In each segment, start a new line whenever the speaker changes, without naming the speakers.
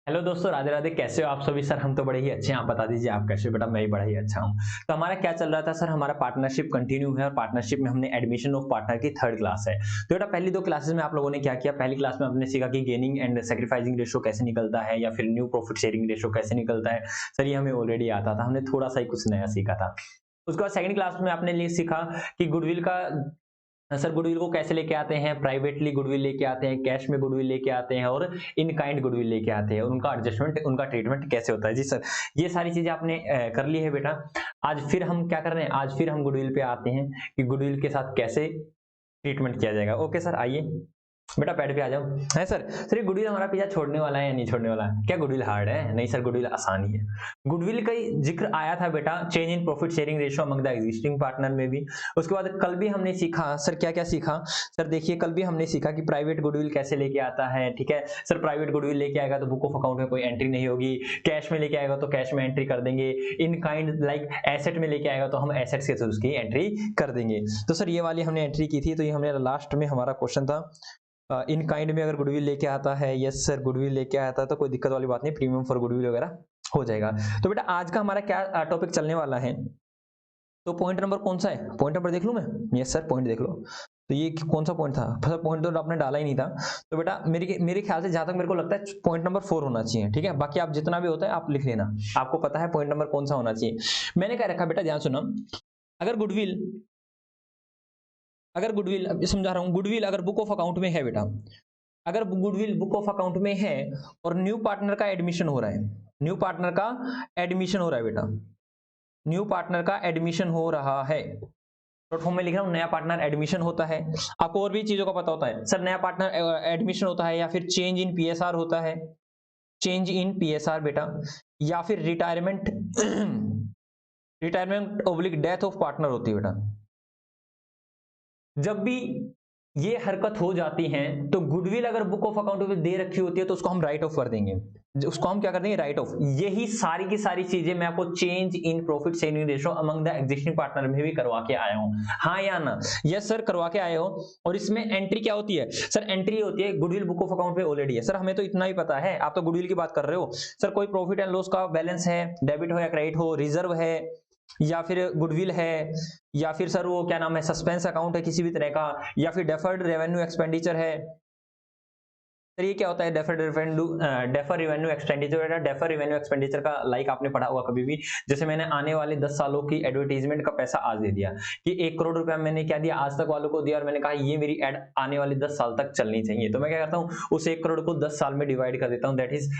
Hello दोस्तों, राधे राधे। कैसे हो आप सभी? सर हम तो बड़े ही अच्छे हैं। आप बता दीजिए आप कैसे हो? बेटा मैं भी बड़ा ही अच्छा हूँ। तो हमारा क्या चल रहा था सर? हमारा पार्टनरशिप कंटिन्यू है और पार्टनरशिप में हमने एडमिशन ऑफ पार्टनर की थर्ड क्लास है। तो बेटा पहली दो क्लासेस में आप लोगों ने क्या किया? पहली क्लास में हमने सीखा कि गेनिंग एंड सैक्रिफाइसिंग रेशो कैसे निकलता है या फिर न्यू प्रॉफिट शेयरिंग रेशो कैसे निकलता है। सर ये हमें ऑलरेडी आता था, हमने थोड़ा सा ही कुछ नया सीखा था। उसके बाद सेकंड क्लास में आपने लिए सीखा कि गुडविल का सर गुडविल को कैसे लेके आते हैं। प्राइवेटली गुडविल लेके आते हैं, कैश में गुडविल लेके आते हैं और इन काइंड गुडविल लेके आते हैं। उनका एडजस्टमेंट, उनका ट्रीटमेंट कैसे होता है। जी सर, ये सारी चीजें आपने कर ली है बेटा। आज फिर हम क्या कर रहे हैं? आज फिर हम गुडविल पे आते हैं कि गुडविल के साथ कैसे ट्रीटमेंट किया जाएगा। ओके सर, आइए बेटा पैड पे आ जाओ। है सर ये गुडविल हमारा पीछा छोड़ने वाला है या नहीं छोड़ने वाला है? क्या गुडविल हार्ड है? नहीं सर, गुडविल आसान ही है। गुडविल का ही जिक्र आया था बेटा change in profit sharing ratio among the existing partner में भी। उसके बाद कल भी हमने सीखा सर, क्या क्या सीखा सर? देखिए कल भी हमने सीखा कि प्राइवेट गुडविल कैसे लेके आता है। ठीक है सर, प्राइवेट गुडविल लेके आएगा तो बुक ऑफ अकाउंट में कोई एंट्री नहीं होगी। कैश में लेके आएगा तो कैश में एंट्री कर देंगे। इन काइंड लाइक एसेट में लेके आएगा तो हम एसेट्स के थ्रू उसकी एंट्री कर देंगे। तो सर ये वाली हमने एंट्री की थी। तो ये हमने लास्ट में हमारा क्वेश्चन था इन काइंड में अगर गुडविल लेके आता है। यस सर, गुडविल लेके आता है तो कोई दिक्कत वाली बात नहीं, प्रीमियम फॉर गुडविल वगैरह हो जाएगा। तो बेटा आज का हमारा क्या टॉपिक चलने वाला है? तो पॉइंट नंबर कौन सा है? पॉइंट नंबर देख लूं मैं? यस सर, पॉइंट देख लो। तो ये कौन सा पॉइंट था? सर पॉइंट तो आपने डाला ही नहीं था। तो बेटा मेरे ख्याल से जहां तक मेरे को लगता है पॉइंट नंबर 4 होना चाहिए। ठीक है, बाकी आप जितना भी होता है आप लिख लेना, आपको पता है पॉइंट नंबर कौन सा होना चाहिए। मैंने क्या रखा बेटा, ध्यान सुनो। अगर गुडविल अगर गुडविल अब समझा रहा हूं, गुडविल अगर बुक ऑफ अकाउंट में है बेटा, अगर गुडविल बुक ऑफ अकाउंट में है और न्यू पार्टनर का एडमिशन हो रहा है, न्यू पार्टनर का एडमिशन हो रहा है बेटा, न्यू पार्टनर का एडमिशन हो रहा है। शॉर्ट फॉर्म में लिख रहा हूं, नया पार्टनर एडमिशन होता है। आपको और भी चीजों का पता होता है सर, नया पार्टनर एडमिशन होता है या फिर चेंज इन पीएसआर होता है, चेंज इन पीएसआर बेटा, या फिर retirement retirement oblique death of partner होती है बेटा। जब भी ये हरकत हो जाती है तो गुडविल अगर बुक ऑफ अकाउंट में दे रखी होती है तो उसको हम राइट ऑफ कर देंगे। उसको हम क्या कर देंगे? Right of. यही सारी की सारी चीजें मैं आपको change in profit sharing ratio among the existing partner में भी करवा के आया हूं। हाँ या ना? यस सर, करवा के आए हो। और इसमें एंट्री क्या होती है सर? एंट्री होती है गुडविल बुक ऑफ अकाउंट में ऑलरेडी है। सर हमें तो इतना ही पता है, आप तो गुडविल की बात कर रहे हो। सर कोई प्रॉफिट एंड लॉस का बैलेंस है, डेबिट हो या क्रेडिट हो, रिजर्व है या फिर गुडविल है, या फिर सर वो क्या नाम है, सस्पेंस अकाउंट है किसी भी तरह का, या फिर डेफर्ड रेवेन्यू एक्सपेंडिचर है। सर ये क्या होता है defer revenue expenditure? Defer revenue expenditure का लाइक आपने पढ़ा होगा कभी भी, जैसे मैंने आने वाले 10 सालों की एडवर्टाइजमेंट का पैसा आज दे दिया कि 1 करोड़ रुपया मैंने क्या दिया आज तक वालों को दिया, और मैंने कहा ये मेरी एड आने वाले 10 साल तक चलनी चाहिए। तो मैं क्या करता हूँ, उस 1 करोड़ को 10 साल में डिवाइड कर देता हूँ, दैट इज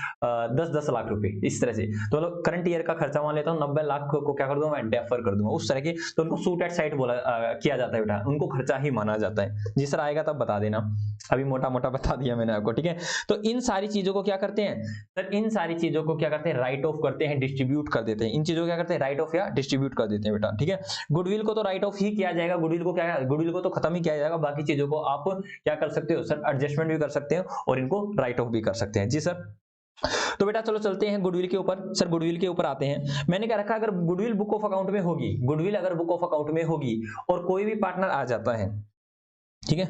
10 लाख रुपए इस तरह से। तो मतलब करंट ईयर का खर्चा मान लेता हूँ, 90 लाख को क्या कर दूंगा मैं, डेफर कर दूंगा उस तरह के। तो उनको सूट एट साइड बोला किया जाता है बेटा, उनको खर्चा ही माना जाता है। जी सर आएगा तब बता देना, अभी मोटा मोटा बता दिया मैंने आपको। ठीक है, तो इन सारी चीजों को क्या करते हैं सर? इन सारी चीजों को क्या करते हैं? राइट ऑफ करते हैं, डिस्ट्रीब्यूट कर देते हैं। इन चीजों को क्या करते हैं? राइट ऑफ या डिस्ट्रीब्यूट कर देते हैं बेटा। ठीक है, गुडविल को तो राइट ऑफ ही किया जाएगा, गुडविल को क्या, गुडविल को तो खत्म ही किया जाएगा। बाकी चीजों को आप क्या कर सकते हो सर? एडजस्टमेंट भी कर सकते हो और इनको राइट ऑफ भी कर सकते हैं। जी सर, तो बेटा चलो चलते हैं गुडविल के ऊपर। सर गुडविल के ऊपर आते हैं। मैंने क्या रखा, अगर गुडविल बुक ऑफ अकाउंट में होगी, गुडविल अगर बुक ऑफ अकाउंट में होगी और कोई भी पार्टनर आ जाता है, ठीक है,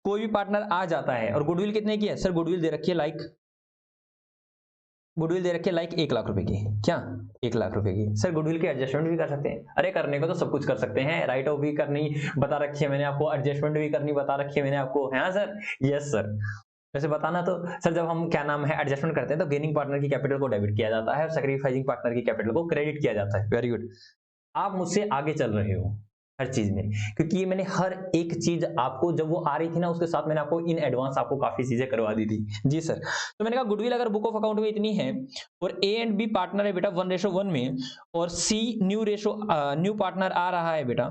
कोई भी पार्टनर आ जाता है और गुडविल कितने की है सर? गुडविल दे रखी है लाइक, गुडविल दे रखी है लाइक 1 लाख रुपए की। क्या 1 लाख रुपए की? सर गुडविल की एडजस्टमेंट भी कर सकते हैं। अरे करने को तो सब कुछ कर सकते हैं, राइट ऑफ भी करनी बता रखी है मैंने आपको, एडजस्टमेंट भी करनी बता रखी है मैंने आपको। हाँ सर, यस सर। वैसे बताना तो सर, जब हम क्या नाम है एडजस्टमेंट करते हैं तो गेनिंग पार्टनर की कैपिटल को डेबिट किया जाता है और सैक्रिफाइसिंग पार्टनर की कैपिटल को क्रेडिट किया जाता है। वेरी गुड, आप मुझसे आगे चल रहे हो हर चीज में, क्योंकि ये मैंने हर एक चीज आपको जब वो आ रही थी ना उसके साथ मैंने आपको इन एडवांस आपको काफी चीजें करवा दी थी। जी सर, तो मैंने कहा गुडविल अगर बुक ऑफ अकाउंट में इतनी है और ए एंड बी पार्टनर है बेटा 1:1 में, और सी न्यू पार्टनर आ रहा है बेटा,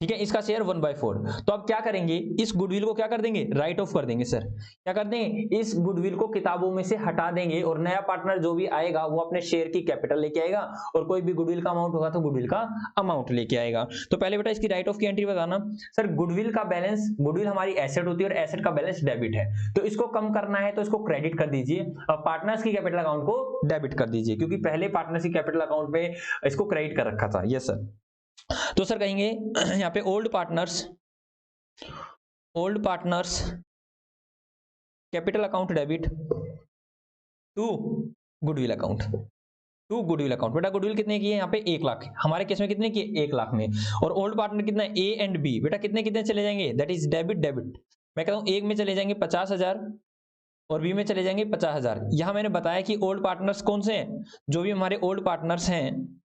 ठीक है, इसका शेयर 1/4। तो अब क्या करेंगे, इस गुडविल को क्या कर देंगे? राइट ऑफ कर देंगे। सर क्या कर देंगे? इस गुडविल को किताबों में से हटा देंगे और नया पार्टनर जो भी आएगा वो अपने शेयर की कैपिटल लेके आएगा और कोई भी गुडविल का अमाउंट होगा तो गुडविल का अमाउंट लेके आएगा। तो पहले बेटा इसकी राइट ऑफ की एंट्री बताना। सर गुडविल का बैलेंस, गुडविल हमारी एसेट होती है और एसेट का बैलेंस डेबिट है, तो इसको कम करना है तो इसको क्रेडिट कर दीजिए और पार्टनर्स की कैपिटल अकाउंट को डेबिट कर दीजिए, क्योंकि पहले पार्टनर्स की कैपिटल अकाउंट पे इसको क्रेडिट कर रखा था। यस सर, तो सर कहेंगे यहाँ पे old partners capital account debit to goodwill account, to goodwill account. बेटा गुडविल कितने की है यहाँ पे 1 लाख, हमारे केस में कितने की 1 लाख में। और ओल्ड पार्टनर कितना है, ए एंड बी, बेटा कितने कितने चले जाएंगे, दैट इज डेबिट डेबिट। मैं कहता हूँ एक में चले जाएंगे 50,000 और बी में चले जाएंगे 50,000। यहां मैंने बताया कि ओल्ड पार्टनर्स कौन से हैं, जो भी हमारे ओल्ड पार्टनर्स हैं,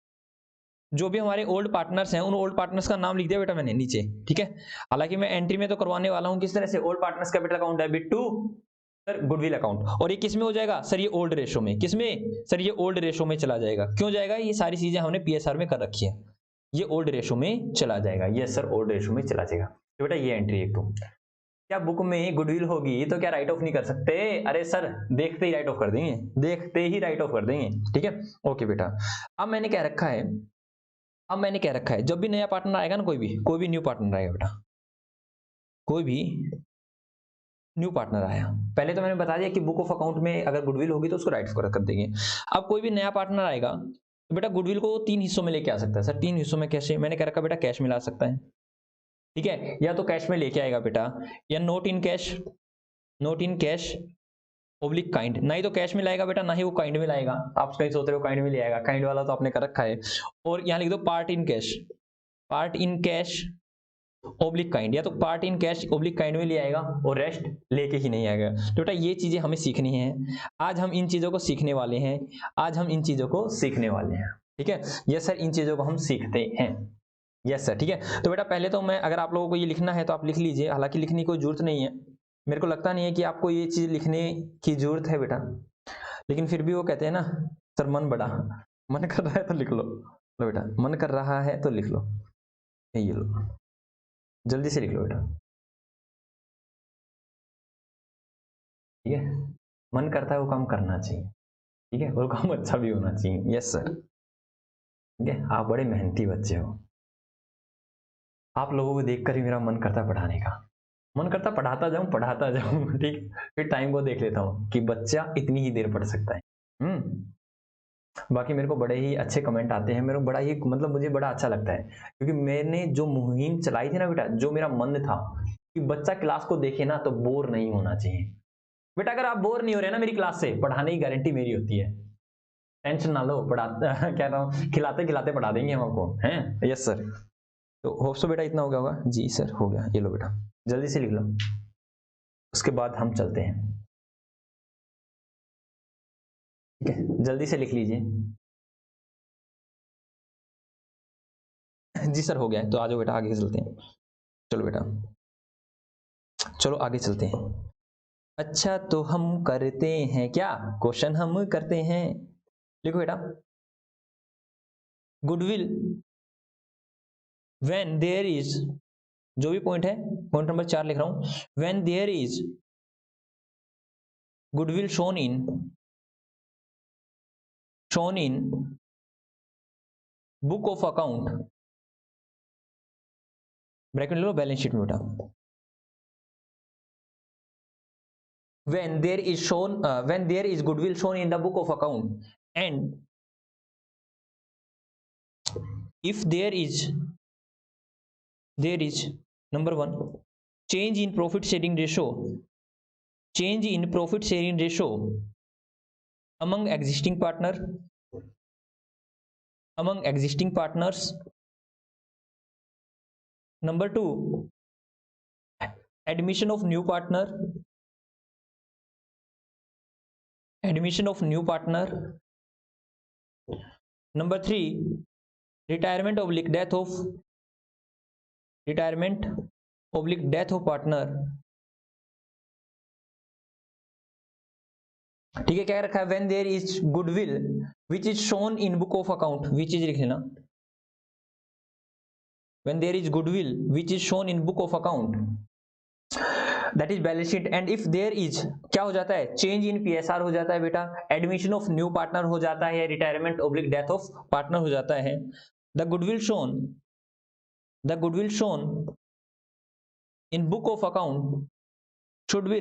जो भी हमारे ओल्ड पार्टनर्स हैं उन ओल्ड पार्टनर्स का नाम लिख दिया बेटा मैंने नीचे, ठीक है। हालांकि मैं एंट्री में तो करवाने वाला हूं किस तरह से, old partners capital account debit to sir goodwill account. और ये किस में हो जाएगा सर, ये ओल्ड रेशो में, किस में सर, ये ओल्ड रेशो में चला जाएगा। क्यों जाएगा, ये सारी चीजें हमने पीएसआर में कर रखी है, ये ओल्ड रेशो में चला जाएगा, यस सर ओल्ड रेशो में चला जाएगा। तो बेटा ये एंट्री एक तो क्या बुक में गुडविल होगी तो क्या राइट ऑफ नहीं कर सकते, अरे सर देखते ही राइट ऑफ कर देंगे, देखते ही राइट ऑफ कर देंगे, ठीक है। ओके बेटा, अब मैंने क्या रखा है, अब मैंने क्या रखा है, जब भी नया पार्टनर आएगा ना, कोई भी न्यू पार्टनर आएगा बेटा, कोई भी न्यू पार्टनर आया, पहले तो मैंने बता दिया कि बुक ऑफ अकाउंट में अगर गुडविल होगी तो उसको राइट कर देंगे। अब कोई भी नया पार्टनर आएगा तो बेटा गुडविल को 3 हिस्सों में लेके आ सकता है सर, 3 हिस्सों में कैसे, मैंने कह रखा बेटा कैश में ला सकता है, ठीक है, या तो कैश में लेके आएगा बेटा, या note in cash, note in cash oblique kind, ना ही तो कैश में लाएगा बेटा ना ही वो काइंड में लाएगा, आप कहीं सोच रहे हो काइंड में ले आएगा, काइंड वाला तो आपने कर रखा है। और यहाँ लिख दो part in cash, part in cash oblique kind, या तो part in cash oblique kind में ले आएगा और रेस्ट लेके ही नहीं आएगा। तो बेटा ये चीजें हमें सीखनी है, आज हम इन चीजों को सीखने वाले हैं, आज हम इन चीजों को सीखने वाले हैं, ठीक है। यस सर इन चीजों को हम सीखते हैं, यस सर, ठीक है। तो बेटा पहले तो मैं, अगर आप लोगों को ये लिखना है तो आप लिख लीजिए, हालांकि लिखने की कोई जरूरत नहीं है, मेरे को लगता नहीं है कि आपको ये चीज लिखने की जरूरत है बेटा, लेकिन फिर भी वो कहते हैं ना सर मन बड़ा, मन कर रहा है तो लिख लो बेटा, मन कर रहा है तो लिख लो, ये लो जल्दी से लिख लो बेटा, ठीक है। मन करता है वो काम करना चाहिए, ठीक है, और काम अच्छा भी होना चाहिए, यस सर, ठीक है। आप बड़े मेहनती बच्चे हो, आप लोगों को देखकर ही मेरा मन करता है पढ़ाने का, मन करता पढ़ाता जाऊं ठीक, फिर टाइम को देख लेता हूँ कि बच्चा इतनी ही देर पढ़ सकता है। बाकी मेरे को बड़े ही अच्छे कमेंट आते हैं, मेरे को बड़ा ही मतलब मुझे बड़ा अच्छा लगता है, क्योंकि मैंने जो मुहिम चलाई थी ना बेटा, जो मेरा मन था कि बच्चा क्लास को देखे ना तो बोर नहीं होना चाहिए। बेटा अगर आप बोर नहीं हो रहे ना मेरी क्लास से, पढ़ाने की गारंटी मेरी होती है, टेंशन ना लो, पढ़ा कह रहा हूँ खिलाते खिलाते पढ़ा देंगे हम आपको, हैं, यस सर। तो होप सो बेटा इतना हो गया होगा, जी सर हो गया, ये लो बेटा जल्दी से लिख लो, उसके बाद हम चलते हैं, ठीक है, जल्दी से लिख लीजिए। जी सर हो गया है, तो आ जाओ बेटा आगे चलते हैं, चलो बेटा चलो आगे चलते हैं। अच्छा तो हम करते हैं क्या, क्वेश्चन हम करते हैं, लिखो बेटा, गुडविल व्हेन देयर इज, जो भी पॉइंट है, पॉइंट नंबर 4 लिख रहा हूं, when there is goodwill shown in book of account, bracket लो बैलेंस शीट में बेटा, when there is goodwill shown in the book of account, and if there is number 1 change in profit sharing ratio, among existing partners, number 2 admission of new partner, number 3 retirement oblique death of partner, ठीक है। क्या रखा है, when there is goodwill which is shown in book of account, which is लिख लेना, when there is goodwill which is shown in book of account, that is balance sheet, and if there is क्या हो जाता है, change in PSR हो जाता है बेटा, admission of new partner हो जाता है, retirement oblique death of partner हो जाता है, the goodwill shown in book of account should be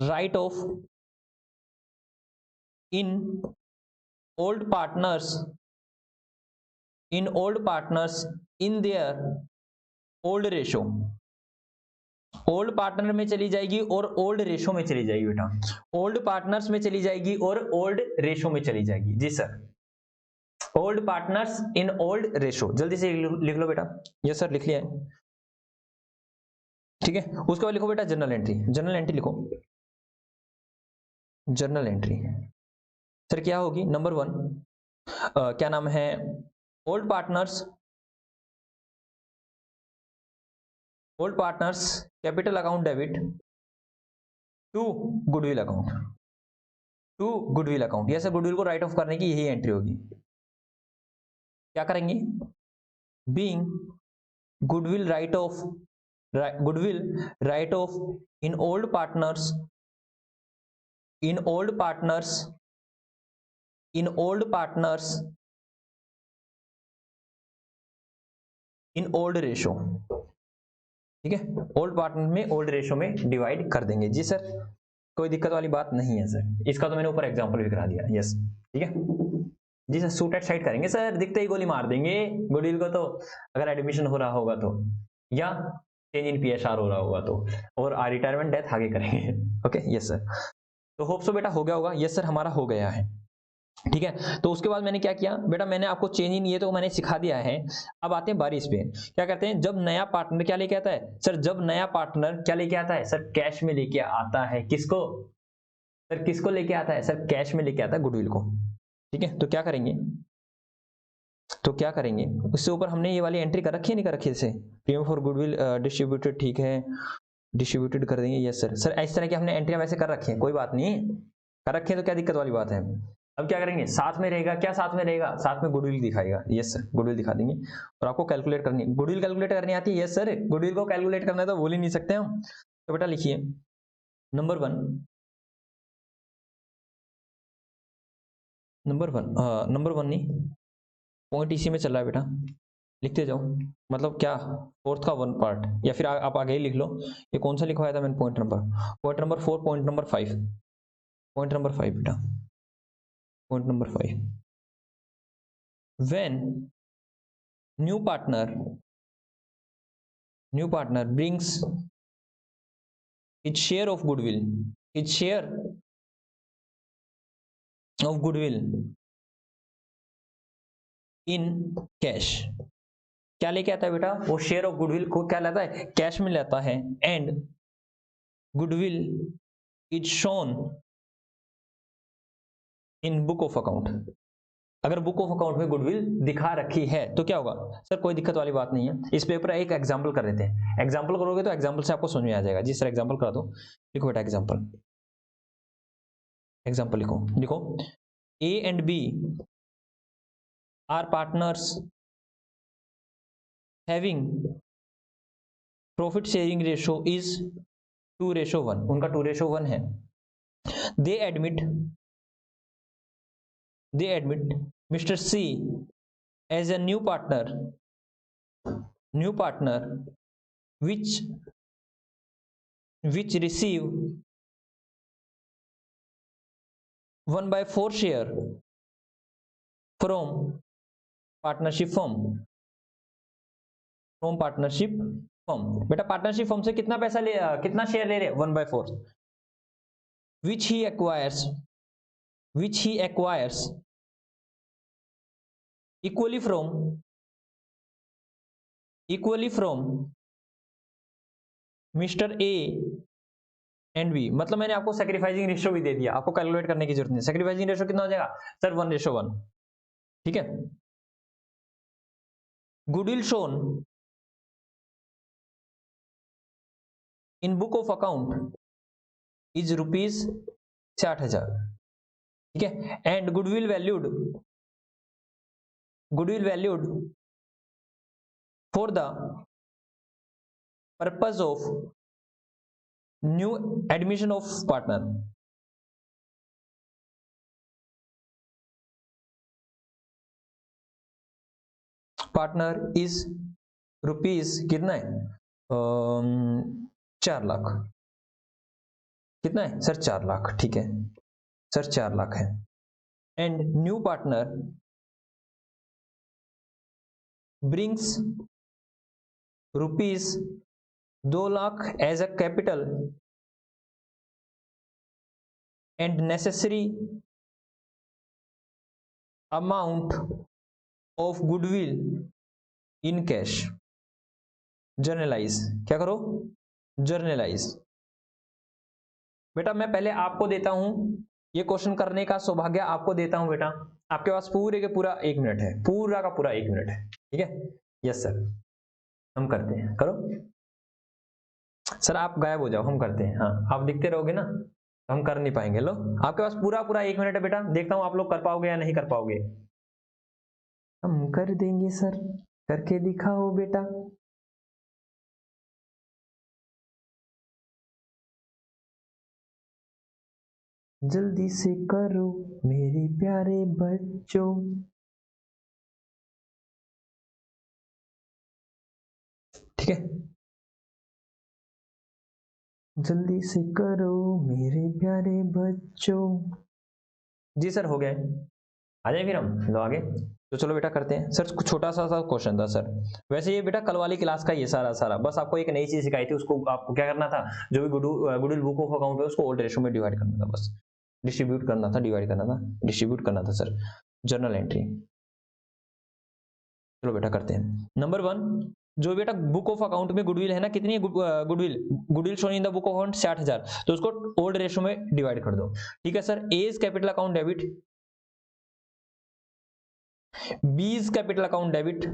write off in old partners in their old ratio, old partner में चली जाएगी और ओल्ड रेशो में चली जाएगी बेटा, ओल्ड पार्टनर्स में चली जाएगी और ओल्ड रेशो में चली जाएगी। जी sir, old partners in old ratio, जल्दी से लिख लो बेटा। यस सर लिख लिया है, ठीक है। उसके बाद लिखो बेटा जर्नल एंट्री, जर्नल एंट्री लिखो, जर्नल एंट्री सर क्या होगी, नंबर 1 क्या नाम है, old partners, old partners capital account debit to goodwill account, to goodwill account. यह सर गुडविल को राइट ऑफ करने की यही एंट्री होगी। क्या करेंगे, being goodwill write off, goodwill write off in old partners, in old partners, in old partners in old ratio, ठीक है। ओल्ड पार्टनर में ओल्ड रेशो में डिवाइड कर देंगे। जी सर, कोई दिक्कत वाली बात नहीं है सर, इसका तो मैंने ऊपर एग्जांपल भी करा दिया। यस ठीक है जी सर, शूट एट साइड करेंगे सर, दिखते ही गोली मार देंगे गुडविल को, तो अगर एडमिशन हो रहा होगा तो, या चेंज इन पीएसआर हो रहा होगा तो, और रिटायरमेंट डेथ आगे करेंगे। ओके यस सर, तो होप सो बेटा हो गया होगा। यस सर हमारा हो गया है, ठीक है। तो उसके बाद मैंने क्या किया बेटा, मैंने आपको चेंज इन ये तो मैंने सिखा दिया है। अब आते हैं बारिश पे, क्या कहते हैं, जब नया पार्टनर क्या लेके आता है सर, जब नया पार्टनर क्या लेके आता है सर, कैश में लेके आता है। किसको सर, किसको लेके आता है सर, कैश में लेके आता है गुडविल को, ठीक है। तो क्या करेंगे, तो क्या करेंगे, उससे ऊपर हमने ये वाली एंट्री कर रखी है नहीं कर रखी है, इसे प्रीमियम फॉर गुडविल डिस्ट्रीब्यूटेड, ठीक है, डिस्ट्रीब्यूटेड कर देंगे। यस सर, सर इस तरह की हमने एंट्रियां वैसे कर रखी है, कोई बात नहीं, कर रखे तो क्या दिक्कत वाली बात है। अब क्या करेंगे, साथ में रहेगा, क्या साथ में रहेगा, साथ में गुडविल दिखाएगा। यस सर गुडविल दिखा देंगे, और आपको कैलकुलेट करनी, गुडविल कैलकुलेट करनी आती है। यस सर, गुडविल को कैलकुलेट करना है तो बोल ही नहीं सकते हम। तो बेटा लिखिए नंबर 1, नंबर 1 नहीं, पॉइंट इसी में चल रहा है बेटा, लिखते जाओ, मतलब क्या, फोर्थ का 1 पार्ट, या फिर आप आगे ही लिख लो। ये कौन सा लिखवाया था मैंने point number, point number 4, point number 5, point number 5 बेटा, point number 5, when new partner, new partner brings its share of goodwill, its share of goodwill in cash, क्या लेके आता है बेटा, वो शेयर ऑफ गुडविल को क्या लाता है, कैश में लाता है। And goodwill is shown in book of account, अगर बुक ऑफ अकाउंट में गुडविल दिखा रखी है तो क्या होगा सर, कोई दिक्कत वाली बात नहीं है। इस पेपर एक एग्जांपल कर लेते हैं, एग्जांपल करोगे तो एग्जांपल से आपको समझ में आ जाएगा। जी सर एग्जांपल करा दो, लिखो बेटा एग्जांपल, एग्जांपल लिखो, लिखो A and B are partners having profit sharing ratio is 2:1, उनका 2:1 है। They admit Mr. C as a new partner, which receive 1/4 share from partnership firm, बेटा पार्टनरशिप फर्म से कितना पैसा ले, कितना शेयर ले रहे हैं, 1/4, which he acquires equally from Mr. A and B, मतलब मैंने आपको सैक्रिफाइसिंग रेशो भी दे दिया, आपको कैलकुलेट करने की जरूरत नहीं। सैक्रिफाइसिंग रेशो कितना हो जाएगा सर, 1:1, ठीक है। Goodwill shown in book of account is ₹60,000, ठीक है। And goodwill valued for the purpose of new admission of partner, is rupees कितना है, 4 लाख, कितना है सर, 4 लाख, ठीक है सर 4 लाख है। And new partner brings 2 lakh as a capital and necessary amount of goodwill in cash. Journalize, क्या करो, जर्नलाइज। बेटा मैं पहले आपको देता हूं, ये क्वेश्चन करने का सौभाग्य आपको देता हूं बेटा। आपके पास पूरे के पूरा 1 मिनट है, पूरा का पूरा 1 मिनट है, ठीक है। यस सर, हम करते हैं, करो सर। आप गायब हो जाओ, हम करते हैं। हाँ, आप दिखते रहोगे ना, हम कर नहीं पाएंगे। लो, आपके पास पूरा पूरा 1 मिनट है बेटा, देखता हूं आप लोग कर पाओगे या नहीं कर पाओगे। हम कर देंगे सर, करके दिखाओ बेटा। जल्दी से करो मेरे प्यारे बच्चों। ठीक है, जल्दी से करो मेरे प्यारे बच्चों। जी सर, हो गए। आ जाए फिर हम लो आगे। तो चलो बेटा करते हैं सर। कुछ छोटा सा क्वेश्चन था सर। वैसे ये बेटा कल वाली क्लास का ये सारा सारा, बस आपको एक नई चीज सिखाई थी, उसको आपको क्या करना था, जो भी गुडविल बुक ऑफ अकाउंट है उसको ओल्ड रेशो में डिवाइड करना था, बस डिस्ट्रीब्यूट करना था, डिवाइड करना था, डिस्ट्रीब्यूट करना था सर, जर्नल एंट्री। चलो बेटा करते हैं। नंबर 1, जो बेटा बुक ऑफ अकाउंट में गुडविल है ना, कितनी है goodwill, goodwill shown in the book of account 60,000, तो उसको ओल्ड रेशो में डिवाइड कर दो। ठीक है सर। A is capital account debit, B is capital account debit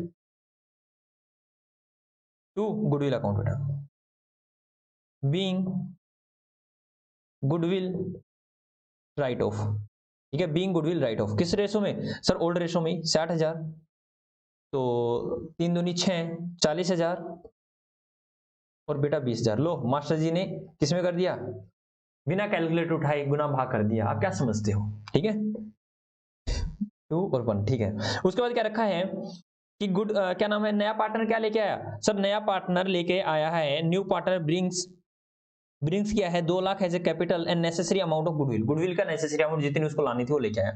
to goodwill account बेटा, बीइंग गुडविल राइट ऑफ। ठीक है, बीइंग गुडविल राइट ऑफ किस रेशो में सर, ओल्ड रेशो में 60,000, तो 3 दूनी 6, 40,000 और बेटा 20,000। लो मास्टर जी ने किसमें कर दिया, बिना कैलकुलेटर उठाए गुना भाग कर दिया। आप क्या समझते हो, ठीक है, 2 और 1। ठीक है, उसके बाद क्या रखा है कि क्या नाम है, नया पार्टनर क्या लेके आया सर, नया पार्टनर लेके आया है, न्यू पार्टनर ब्रिंग्स किया है 2 lakh as a capital and necessary amount of goodwill. Goodwill का नेसेसरी अमाउंट जितनी उसको लानी थी वो लेके आया।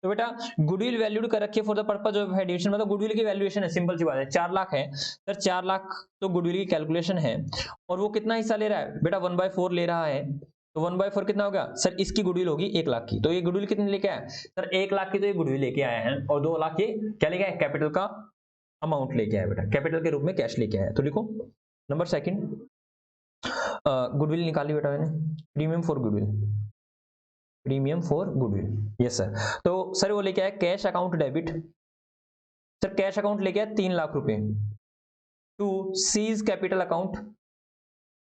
तो बेटा गुडविल वैल्यूड कर रखी है for the purpose of addition, मतलब गुडविल की वैल्यूएशन है, सिंपल सी बात है, 4 लाख है सर, 4 लाख तो गुडविल की कैलकुलेशन है। और वो कितना हिस्सा ले रहा है बेटा, 1/4 ले रहा है। तो 1/4 कितना होगा सर, इसकी गुडविल होगी 1 लाख की, तो ये गुडविल कितनी लेके आया सर, 1 लाख की तो ये गुडविल लेके आया है, और 2 लाख ये क्या लेके आया, कैपिटल का अमाउंट लेके आया बेटा, कैपिटल के रूप में कैश लेके आया। तो लिखो नंबर 2, गुडविल निकाली बेटा मैंने, premium for goodwill, premium for goodwill. Yes sir. तो सर वो लेके आया cash account debit, sir cash account लेके आया 3 लाख रुपए, to C's capital account,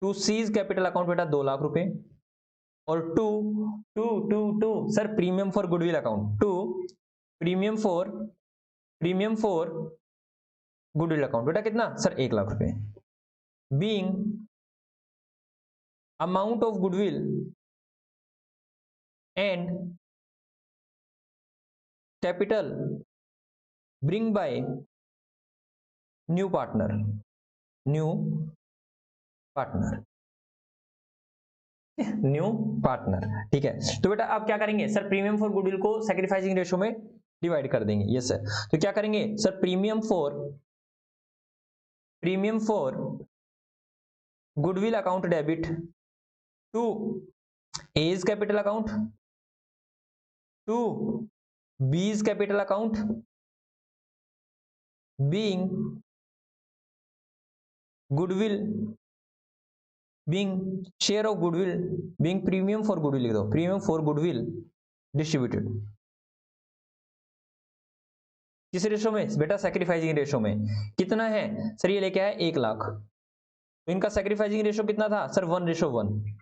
to C's capital account बेटा 2 लाख रुपए, और to to to to sir premium for goodwill account, to premium for goodwill account बेटा कितना सर, 1 लाख रुपए, being amount of goodwill and capital bring by new partner, new partner, new partner. ठीक है, तो बेटा आप क्या करेंगे सर, प्रीमियम फॉर गुडविल को सैक्रिफाइसिंग रेशो में डिवाइड कर देंगे। Yes sir. तो क्या करेंगे sir, premium for goodwill account debit to A's capital account, to B's capital account, being goodwill, being share of goodwill, being premium for goodwill लिख दो, premium for goodwill distributed किस ratio में बेटा, sacrificing ratio में। कितना है sir, ये लेके आया 1 लाख, तो इनका सैक्रिफाइसिंग रेशो कितना था सर, 1:1।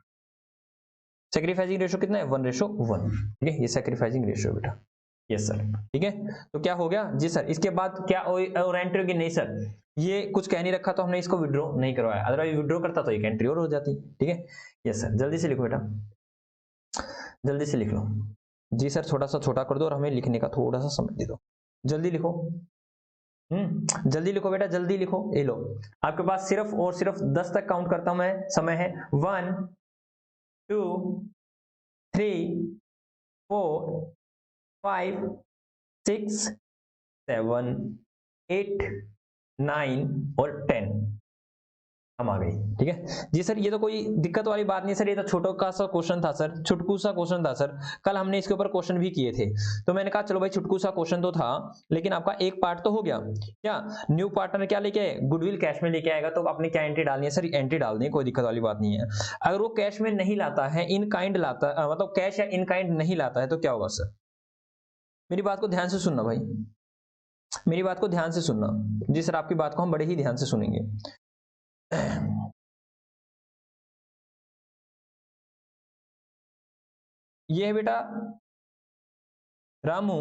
सैक्रिफाइसिंग रेशो कितना है, 1:1। ठीक है, ये सैक्रिफाइसिंग रेशो बेटा। Yes sir. ठीक है, तो क्या हो गया जी सर। इसके बाद क्या और एंट्री होगी, नहीं सर ये कुछ कह नहीं रखा तो हमने इसको विड्रॉ नहीं करवाया, अदरवाइज विड्रॉ करता तो एक एंट्री और हो जाती। ठीक है, यस सर। जल्दी से लिखो बेटा, जल्दी से लिख लो। जी सर, थोड़ा सा छोटा कर दो और हमें लिखने का थोड़ा सा समय दे दो, जल्दी लिखो। जल्दी लिखो बेटा, जल्दी लिखो। ये लो, आपके पास सिर्फ और सिर्फ 10 तक काउंट करता हूं मैं, समय है 1 2 3 4 5 6 7 8 9 और 10। हम आ गई। ठीक है जी सर, ये तो कोई दिक्कत वाली बात नहीं सर, ये तो छोटा सा क्वेश्चन था सर, छुटकू सा क्वेश्चन था सर, कल हमने इसके ऊपर क्वेश्चन भी किए थे, तो मैंने कहा चलो भाई छुटकू सा क्वेश्चन तो था, लेकिन आपका एक पार्ट तो हो गया। क्या न्यू पार्टनर क्या लेके आए, गुडविल कैश में लेके आएगा, तो आपने क्या एंट्री डालनी है सर, एंट्री डाल दें, कोई दिक्कत वाली बात नहीं है। अगर वो कैश में नहीं लाता है, इन काइंड लाता मतलब कैश या इन काइंड नहीं लाता है, तो क्या होगा सर? मेरी बात को ध्यान से सुनना भाई, मेरी बात को ध्यान से सुनना जी सर, आपकी बात को हम बड़े ही ध्यान से सुनेंगे। ये है बेटा रामू,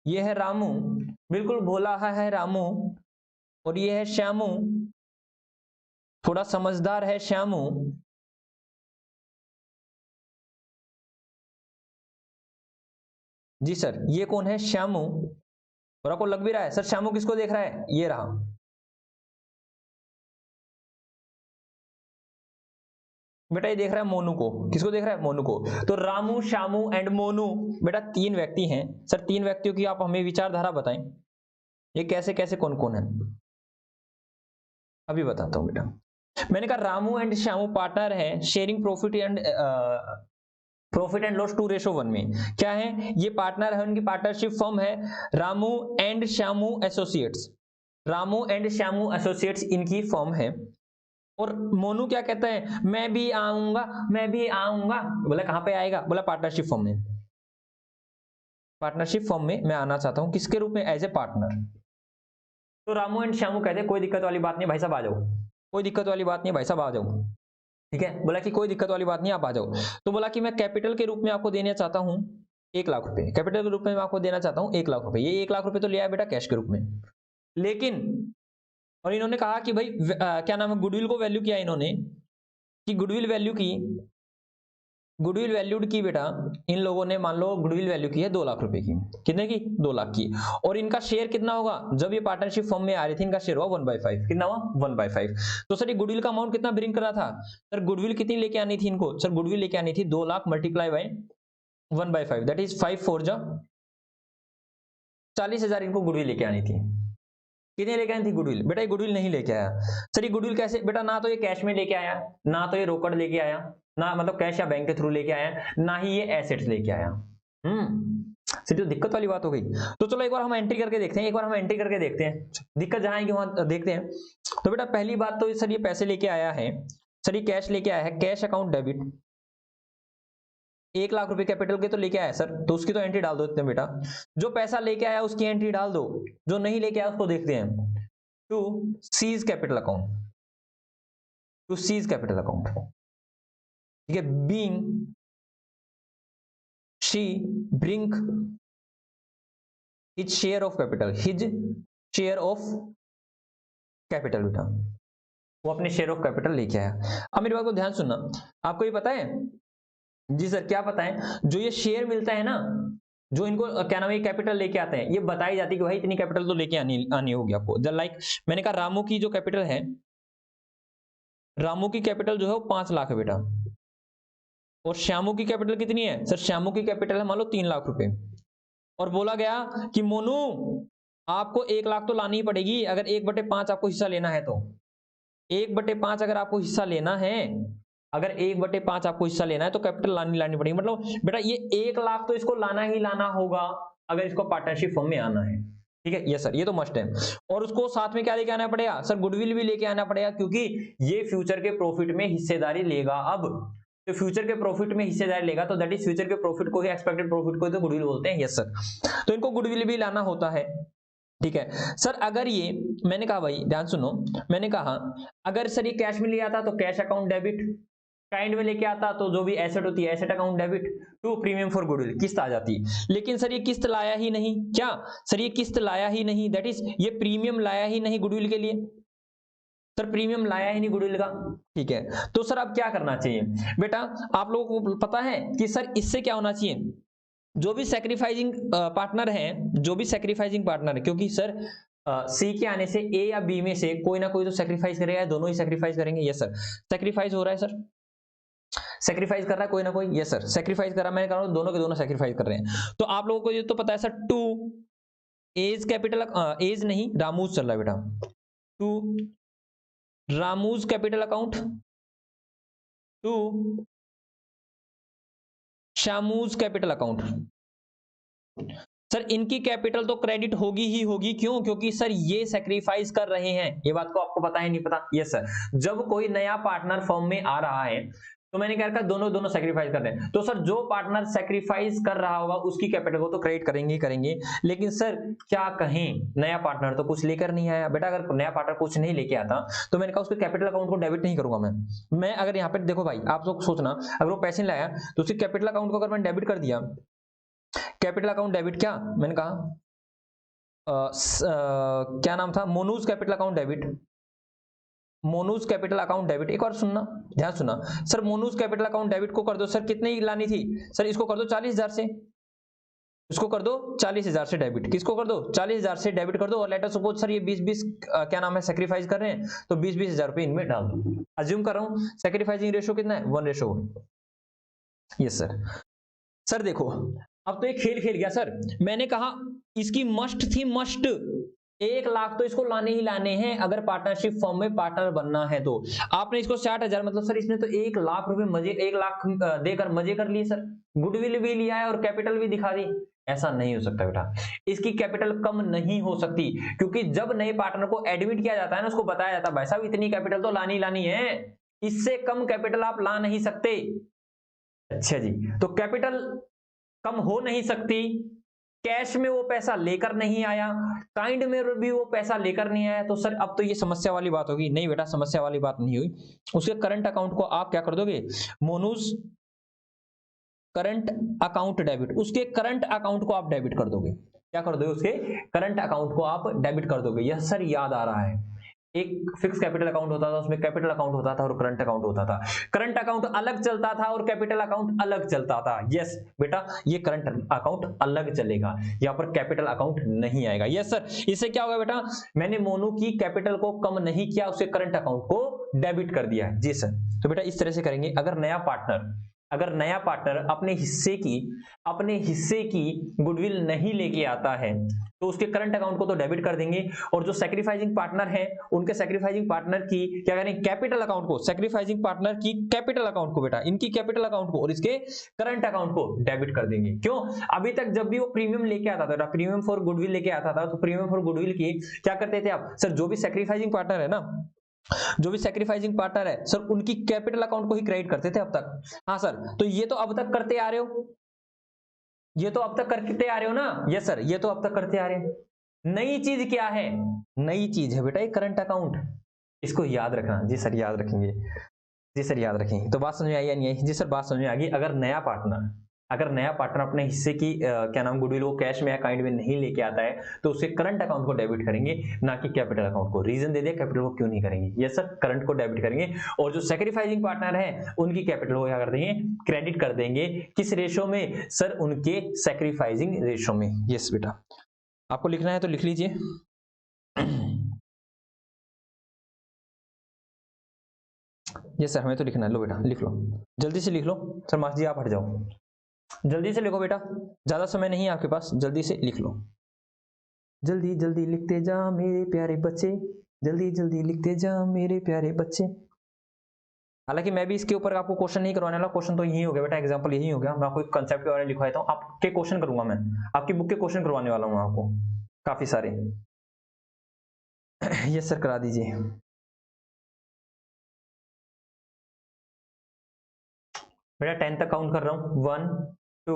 ये है रामू, बिल्कुल भोला है रामू, और ये है श्यामू, थोड़ा समझदार है श्यामू। जी सर, ये कौन है श्यामू, और आपको लग भी रहा है सर श्यामू किसको देख रहा है, ये रहा, बेटा ये देख रहा है मोनू को, किसको देख रहा है, मोनू को। तो रामू, श्यामू एंड मोनू, बेटा तीन व्यक्ति हैं सर, तीन व्यक्तियों की आप हमें विचारधारा बताएं, ये कैसे कैसे कौन कौन है, अभी बताता हूं बेटा। मैंने कहा रामू एंड श्यामू पार्टनर है, शेयरिंग प्रॉफिट एंड लॉस 2:1 में। क्या है ये, पार्टनर है, उनकी पार्टनरशिप फर्म है Ramu and Shyamu associates, Ramu and Shyamu associates इनकी फर्म है। और मोनू क्या कहता है, मैं भी आऊंगा, मैं भी आऊंगा, बोला कहां पे आएगा, बोला पार्टनरशिप फर्म में, पार्टनरशिप फर्म में मैं आना चाहता हूं, किसके रूप में, एज ए पार्टनर। तो रामू एंड श्यामू कहते हैं कोई दिक्कत वाली बात नहीं भाई साहब आ जाओ, कोई दिक्कत वाली बात नहीं भाई साहब आ जाओ। ठीक है, बोला कि कोई दिक्कत वाली बात नहीं आप आ जाओ। तो बोला कि मैं कैपिटल के रूप में आपको देना चाहता हूं 1,00,000 रुपए, कैपिटल के रूप में मैं आपको देना चाहता हूं 1,00,000 रुपए। ये 1,00,000 रुपए तो लिया है बेटा कैश के रूप में, लेकिन और इन्होंने कहा कि भाई क्या नाम है, गुडविल को वैल्यू किया इन्होंने, कि गुडविल वैल्यू की, गुडविल वैल्यूड की बेटा इन लोगों ने, मान लो गुडविल वैल्यू की है 2,00,000 रुपए की, कितने की, 2,00,000 की। और इनका शेयर कितना होगा, जब ये पार्टनरशिप फर्म में आ रही थी इनका शेयर हुआ 1/5, कितना हुआ 1/5। तो सर ये गुडविल का अमाउंट कितना ब्रिंग कर रहा था, सर गुडविल कितनी लेके आनी थी इनको, सर गुडविल लेके आनी थी 2,00,000 मल्टीप्लाई बाय 1/5, दैट इज 5 4 जा 40,000 इनको गुडविल लेके आनी थी। कितने लेके आनी थी गुडविल, बेटा ये गुडविल नहीं लेके आया। सर ये गुडविल कैसे, बेटा ना तो ये कैश में लेके आया, ना तो ये रोकड़ लेके आया, ना मतलब कैश या बैंक के थ्रू लेके आया, ना ही ये एसेट्स लेके आया। सर तो दिक्कत वाली बात हो गई। तो चलो एक बार हम एंट्री करके देखते हैं, एक बार हम एंट्री करके देखते हैं, दिक्कत जहां आएगी वहां देखते हैं। तो बेटा पहली बात तो सर ये पैसे लेके आया है, सर ये कैश लेके आया है, कैश अकाउंट डेबिट 1,00,000 रुपए कैपिटल के तो लेके आया सर, तो उसकी तो एंट्री डाल दो इतने बेटा, जो पैसा लेके आया उसकी एंट्री डाल दो, जो नहीं लेके आया उसको देखते हैं। To C's capital account, to C's capital account, ठीक है, being she brings his share of capital, his share of capital बेटा, वो अपने शेयर ऑफ कैपिटल लेके आया। अब मेरी बात को ध्यान सुनना, आपको ये पता है, जी सर क्या पता है, जो ये शेयर मिलता है ना, जो इनको क्या नाम है कैपिटल लेके आते हैं, ये बताई जाती है कि भाई इतनी कैपिटल तो लेके आनी होगी आपको। जब लाइक मैंने कहा रामू की जो कैपिटल है, रामू की कैपिटल जो है वो 5,00,000 है बेटा, और श्यामू की कैपिटल कितनी है सर, श्यामू की कैपिटल है मान लो 3,00,000 रुपए, और बोला गया कि मोनू आपको 1,00,000 तो लानी ही पड़ेगी, अगर 1/5 आपको हिस्सा लेना है तो 1/5 अगर आपको हिस्सा लेना है, अगर 1/5 आपको हिस्सा लेना है तो कैपिटल लानी पड़ेगी। मतलब बेटा ये 1,00,000 तो इसको लाना ही लाना होगा अगर इसको पार्टनरशिप फर्म में आना है। ठीक है, यस सर ये तो मस्ट है। और उसको साथ में क्या लेके आना पड़ेगा सर, गुडविल भी लेके आना पड़ेगा, क्योंकि ये फ्यूचर के प्रॉफिट में हिस्सेदारी लेगा। अब तो फ्यूचर के प्रॉफिट में हिस्सेदारी लेगा, तो दैट इज फ्यूचर के प्रॉफिट को ही, एक्सपेक्टेड प्रॉफिट को ही तो गुडविल बोलते हैं। यस सर, तो इनको गुडविल भी लाना होता है। ठीक है सर, अगर ये मैंने कहा भाई ध्यान सुनो, मैंने कहा अगर सर ये कैश में लिया था तो कैश अकाउंट डेबिट, काइंड में लेके आता तो जो भी एसेट होती है asset account debit, to premium for goodwill, किस्त आ जाती। लेकिन सर ये किस्त लाया ही नहीं, क्या सर ये किस्त लाया ही नहीं, दैट इज ये प्रीमियम लाया ही नहीं गुडविल के लिए, सर प्रीमियम लाया ही नहीं गुडविल का। ठीक है, तो सर अब क्या करना चाहिए बेटा, आप लोगों को पता है कि सर इससे क्या होना चाहिए, जो भी सैक्रिफाइसिंग पार्टनर है, जो भी सैक्रिफाइसिंग पार्टनर है, क्योंकि सर सी के आने से ए या बी में से कोई ना कोई तो सैक्रिफाइस करेगा, दोनों ही सैक्रिफाइस करेंगे। यस सर, सैक्रिफाइस हो रहा है सर, सैक्रिफाइस कर रहा है कोई ना कोई। यस सर, सैक्रिफाइस कर रहा है, मैंने कहा दोनों के दोनों सैक्रिफाइस कर रहे हैं। तो आप लोगों को ये तो पता है sir, to A's capital, A's नहीं रामूज चल रहा है बेटा, to Ramu's capital account to Shamu's capital account. Sir इनकी कैपिटल तो क्रेडिट होगी ही होगी, क्यों? क्योंकि सर ये सेक्रीफाइस कर रहे हैं। ये बात को आपको पता है नहीं पता? यस सर, जब कोई नया पार्टनर फर्म में आ रहा है तो मैंने क्या रखा, दोनों दोनों सेक्रीफाइस कर रहे हैं। तो सर जो पार्टनर सेक्रीफाइस कर रहा होगा उसकी कैपिटल को तो क्रेडिट करेंगे ही करेंगे। लेकिन सर क्या कहें, नया पार्टनर तो कुछ लेकर नहीं आया। बेटा अगर नया पार्टनर कुछ नहीं लेके आता तो मैंने कहा उसके कैपिटल अकाउंट को डेबिट नहीं करूंगा मैं अगर यहाँ पे देखो भाई, आप लोग सोचना, अगर वो पैसे लाया तो उसके कैपिटल अकाउंट को अगर मैंने डेबिट कर दिया, कैपिटल अकाउंट डेबिट, क्या मैंने कहा क्या नाम था, Monu's capital account debit, Monu's capital account debit. एक और सुनना, ध्यान सुनना sir, Monu's capital account debit को कर दो सर, कितने की लानी थी सर, इसको कर दो 40,000 से, इसको कर दो 40,000 से डेबिट, किसको कर दो 40,000 से डेबिट कर दो। और लेटर सपोज सर ये 20-20 क्या नाम है सेक्रीफाइस कर रहे हैं, तो 20-20 हजार रुपए इनमें डाल दो। अज्यूम कर रहा हूं सेक्रीफाइसिंग रेशियो कितना है, 1:1। Yes sir. सर देखो अब तो एक खेल खेल गया सर, मैंने कहा इसकी मस्ट थी, मस्ट 1 लाख तो इसको लाने ही लाने हैं अगर पार्टनरशिप फॉर्म में पार्टनर बनना है। तो आपने इसको 60,000, मतलब सर इसने तो 1 लाख रुपए मजे, 1 लाख देकर मजे कर लिए सर, गुडविल भी लिया है और कैपिटल भी दिखा दी। ऐसा नहीं हो सकता बेटा, इसकी कैपिटल कम नहीं हो सकती, क्योंकि जब नए पार्टनर को एडमिट किया जाता है ना, उसको बताया जाता है भाई साहब इतनी कैपिटल तो लानी लानी है, इससे कम कैपिटल आप ला नहीं सकते। अच्छा जी, तो कैपिटल कम हो नहीं सकती, कैश में वो पैसा लेकर नहीं आया, काइंड में भी वो पैसा लेकर नहीं आया, तो सर अब तो ये समस्या वाली बात होगी। नहीं बेटा समस्या वाली बात नहीं हुई, उसके करंट अकाउंट को आप क्या कर दोगे, मोनूज करंट अकाउंट डेबिट, उसके करंट अकाउंट को आप डेबिट कर दोगे। क्या कर दोगे, उसके करंट अकाउंट को आप डेबिट कर दोगे। यह सर याद आ रहा है, एक फिक्स कैपिटल अकाउंट होता था, उसमें कैपिटल अकाउंट होता था और करंट अकाउंट होता था। करंट अकाउंट अलग चलता था और कैपिटल अकाउंट अलग चलता था। यस बेटा, ये करंट अकाउंट अलग चलेगा, यहाँ पर कैपिटल अकाउंट नहीं आएगा। यस सर, इससे क्या होगा बेटा, मैंने मोनू की कैपिटल को कम नहीं किया, उसके करंट अकाउंट को डेबिट कर दिया। जी सर, तो बेटा इस तरह से करेंगे। अगर नया पार्टनर अपने हिस्से की गुडविल नहीं लेके आता है तो उसके करंट अकाउंट को तो डेबिट कर देंगे, और जो सैक्रिफाइसिंग पार्टनर है उनके सैक्रिफाइसिंग पार्टनर की क्या करेंगे, कैपिटल अकाउंट को, सैक्रिफाइसिंग पार्टनर की कैपिटल अकाउंट को बेटा, इनकी कैपिटल अकाउंट को और इसके करंट अकाउंट को डेबिट कर देंगे। क्यों, अभी तक जब भी वो प्रीमियम लेके आता था, प्रीमियम फॉर गुडविल लेके आता था, तो प्रीमियम फॉर गुडविल की क्या करते थे आप सर, जो भी सैक्रिफाइसिंग पार्टनर है ना, जो भी सैक्रिफाइसिंग पार्टनर है सर, उनकी कैपिटल अकाउंट को ही क्रेडिट करते थे अब तक। हाँ सर, तो ये तो अब तक करते आ रहे हो, ये तो अब तक करते आ रहे हो ना। यस सर, ये तो अब तक करते आ रहे हैं। नई चीज क्या है, नई चीज है बेटा ये करंट अकाउंट, इसको याद रखना। जी सर याद रखेंगे, जी सर याद रखेंगे। तो बात समझ में आई या नहीं आई? जी सर बात समझ में आ गई। अगर नया पार्टनर अपने हिस्से की क्या नाम गुडविल वो कैश में या काइंड में नहीं लेके आता है तो उसके करंट अकाउंट को डेबिट करेंगे, ना कि कैपिटल अकाउंट को। रीजन दे दिया कैपिटल को क्यों नहीं करेंगे। यस सर, करंट को डेबिट करेंगे, और जो सैक्रिफाइसिंग पार्टनर है उनकी कैपिटल को क्या कर देंगे, क्रेडिट कर देंगे। किस रेशो में सर, उनके सैक्रिफाइसिंग रेशो में। यस बेटा, आपको लिखना है तो लिख लीजिए। यस सर, हमें तो लिखना है, लो बेटा लिख लो, जल्दी से लिख लो। सर मास्टर जी आप हट जाओ, जल्दी से लिखो बेटा, ज्यादा समय नहीं है आपके पास, जल्दी से लिख लो। जल्दी जल्दी लिखते जा मेरे प्यारे बच्चे, जल्दी जल्दी लिखते जा मेरे प्यारे बच्चे। हालांकि मैं भी इसके ऊपर आपको क्वेश्चन नहीं करवाने वाला, क्वेश्चन तो यही हो गया बेटा, एग्जांपल यही हो गया। मैं आपको एक कंसेप्ट के बारे में लिखवा देता हूँ, आपके क्वेश्चन करूंगा मैं, आपकी बुक के क्वेश्चन करवाने वाला हूँ आपको काफी सारे। यस सर करा दीजिए। बेटा 10 तक काउंट कर रहा हूँ, 1 2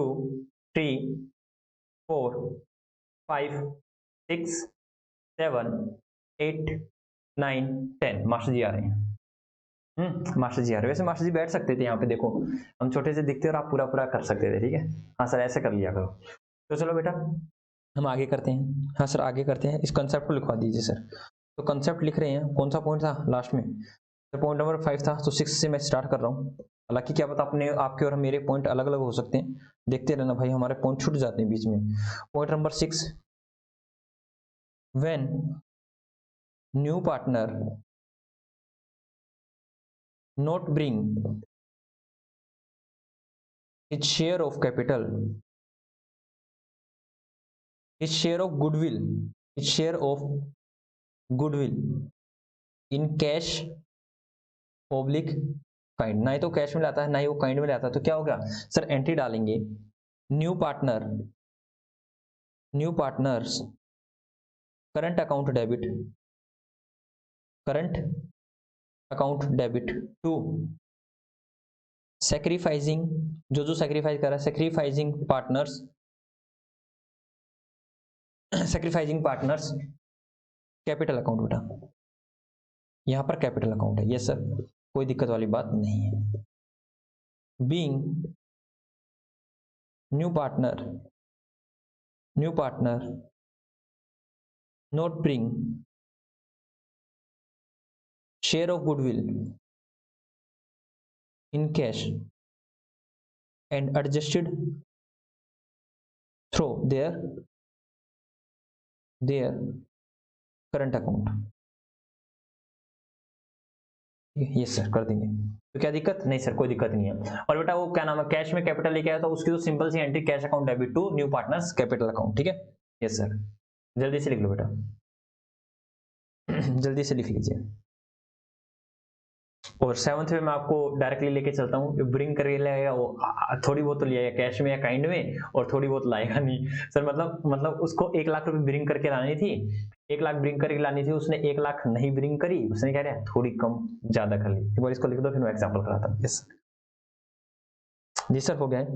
3 4 5 6 7 8 9 10। मास्टर जी आ रहे हैं। मास्टर जी आ रहे हैं। वैसे मास्टर जी बैठ सकते थे यहाँ पे, देखो हम छोटे से दिखते और आप पूरा पूरा कर सकते थे, ठीक है। हाँ सर ऐसे कर लिया करो। तो चलो बेटा हम आगे करते हैं। हाँ सर आगे करते हैं, इस कंसेप्ट को लिखवा दीजिए सर। तो कंसेप्ट लिख रहे हैं, कौन सा पॉइंट था लास्ट में, तो पॉइंट नंबर 5 था, तो 6 से मैं स्टार्ट कर रहा हूँ। हालांकि क्या पता अपने आपके और मेरे पॉइंट अलग अलग हो सकते हैं, देखते रहना भाई, हमारे पॉइंट छूट जाते हैं बीच में। Point number 6, when new partner not bring its share of capital, its share of goodwill, its share of goodwill in cash oblique kind, ना ही तो कैश में लाता है ना ही वो काइंड में लाता है, तो क्या होगा सर, एंट्री डालेंगे new partners current account debit to sacrificing, जो सैक्रिफाइस कर रहा है, सैक्रिफाइसिंग पार्टनर्स कैपिटल अकाउंट। बेटा यहां पर कैपिटल अकाउंट है, यस सर, कोई दिक्कत वाली बात नहीं है। Being new partner not bring share of goodwill in cash and adjusted through their current account. Yes sir, कर देंगे। तो क्या दिक्कत नहीं सर, कोई दिक्कत नहीं है। और बेटा वो क्या नाम है, कैश में कैपिटल लेके आया तो उसकी तो सिंपल सी entry cash account debit to new partners capital account, ठीक है। यस सर, जल्दी से लिख लो बेटा जल्दी से लिख लीजिए। और 7th में मैं आपको डायरेक्टली लेके चलता हूँ, ब्रिंग करके लाएगा वो, थोड़ी बहुत तो लिया कैश में या काइंड में, और थोड़ी बहुत लाएगा नहीं सर, मतलब उसको 1 लाख रुपए ब्रिंग करके लानी थी, 1 लाख ब्रिंग करके लानी थी, उसने 1 लाख नहीं ब्रिंग करी, उसने क्या किया, थोड़ी कम ज्यादा कर ली। एक बार इसको लिख दो, फिर मैं एग्जाम्पल कराता हूँ। यस जी सर, हो गया है।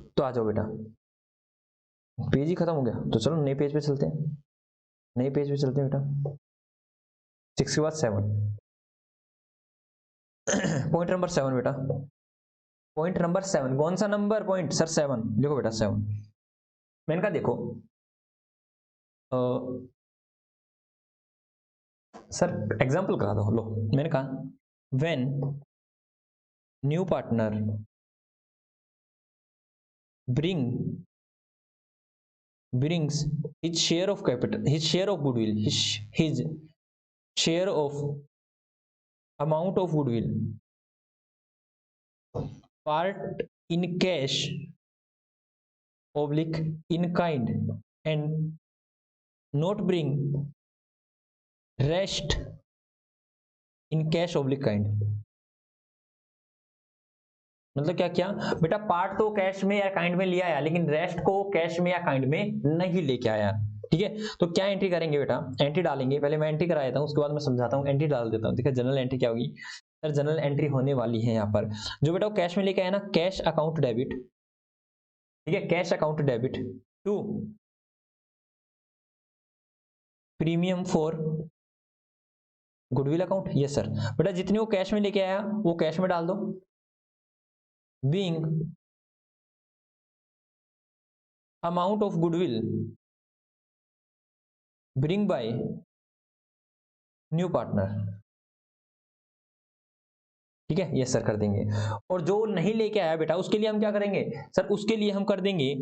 तो आ जाओ बेटा, पेज ही खत्म हो गया, तो चलो नए पेज पे चलते हैं, नए पेज पे चलते हैं बेटा। 6 के बाद 7, पॉइंट नंबर 7 बेटा, पॉइंट नंबर 7, कौन सा नंबर पॉइंट सर, 7 लिखो बेटा 7। मैंने कहा देखो सर एग्जाम्पल करा दो, लो मैंने कहा when new partner brings his share of capital, his share of goodwill, his share of amount of goodwill part in cash oblique in kind and not bring rest in cash oblique kind। मतलब क्या किया बेटा, part तो cash में या kind में लिया आया, लेकिन रेस्ट को कैश में या काइंड में नहीं लेके आया, ठीक है। तो क्या एंट्री करेंगे बेटा, एंट्री डालेंगे, पहले मैं एंट्री करा देता हूँ, उसके बाद मैं समझाता हूँ। एंट्री डाल देता हूँ, देखिए जनरल एंट्री क्या होगी सर, जनरल एंट्री होने वाली है यहाँ पर, जो बेटा वो कैश में लेके आया ना, कैश अकाउंट डेबिट, ठीक है, cash account debit to premium for goodwill account. Yes sir, बेटा जितने वो कैश में लेके आया वो कैश में डाल दो, being amount of goodwill bring by new partner, ठीक है। यस सर, कर देंगे। और जो नहीं लेके आया बेटा, उसके लिए हम क्या करेंगे सर, उसके लिए हम कर देंगे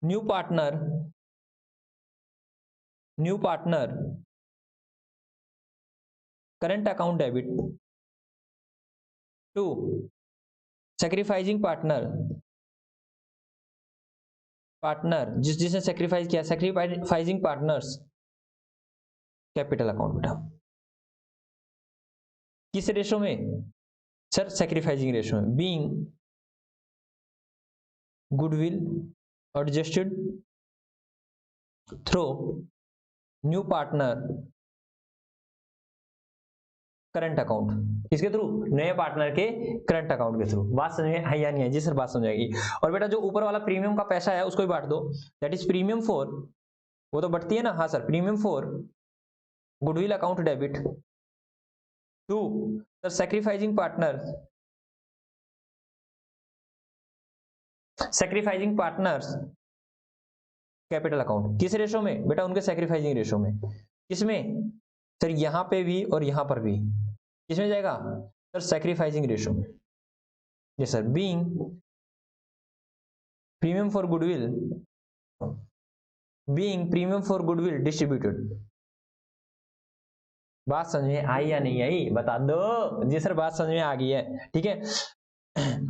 new partner current account debit to sacrificing partner जिसने सैक्रिफाइस किया, सैक्रिफाइसिंग पार्टनर्स कैपिटल अकाउंट। बेटा किस रेशो में सर, सैक्रिफाइसिंग रेशो में, being goodwill adjusted through new partner current account, किसके थ्रू, नए पार्टनर के करंट अकाउंट के थ्रू। बात समझ में है या नहीं है जी सर, बात समझ आएगी। और बेटा जो ऊपर वाला प्रीमियम का पैसा है उसको भी बांट दो, दैट इज प्रीमियम फॉर, वो तो बढ़ती है ना, हाँ sir, premium for goodwill account debit to sir sacrificing partners capital account. किस रेशो में बेटा, उनके सैक्रिफाइसिंग रेशो में, किसमें सर, यहां पे भी और यहां पर भी, किसमें जाएगा सर, सैक्रिफाइसिंग रेशो में। Yes sir, being premium for goodwill distributed. बात समझ में आई या नहीं आई, बता दो जी सर, बात समझ में आ गई है, ठीक है।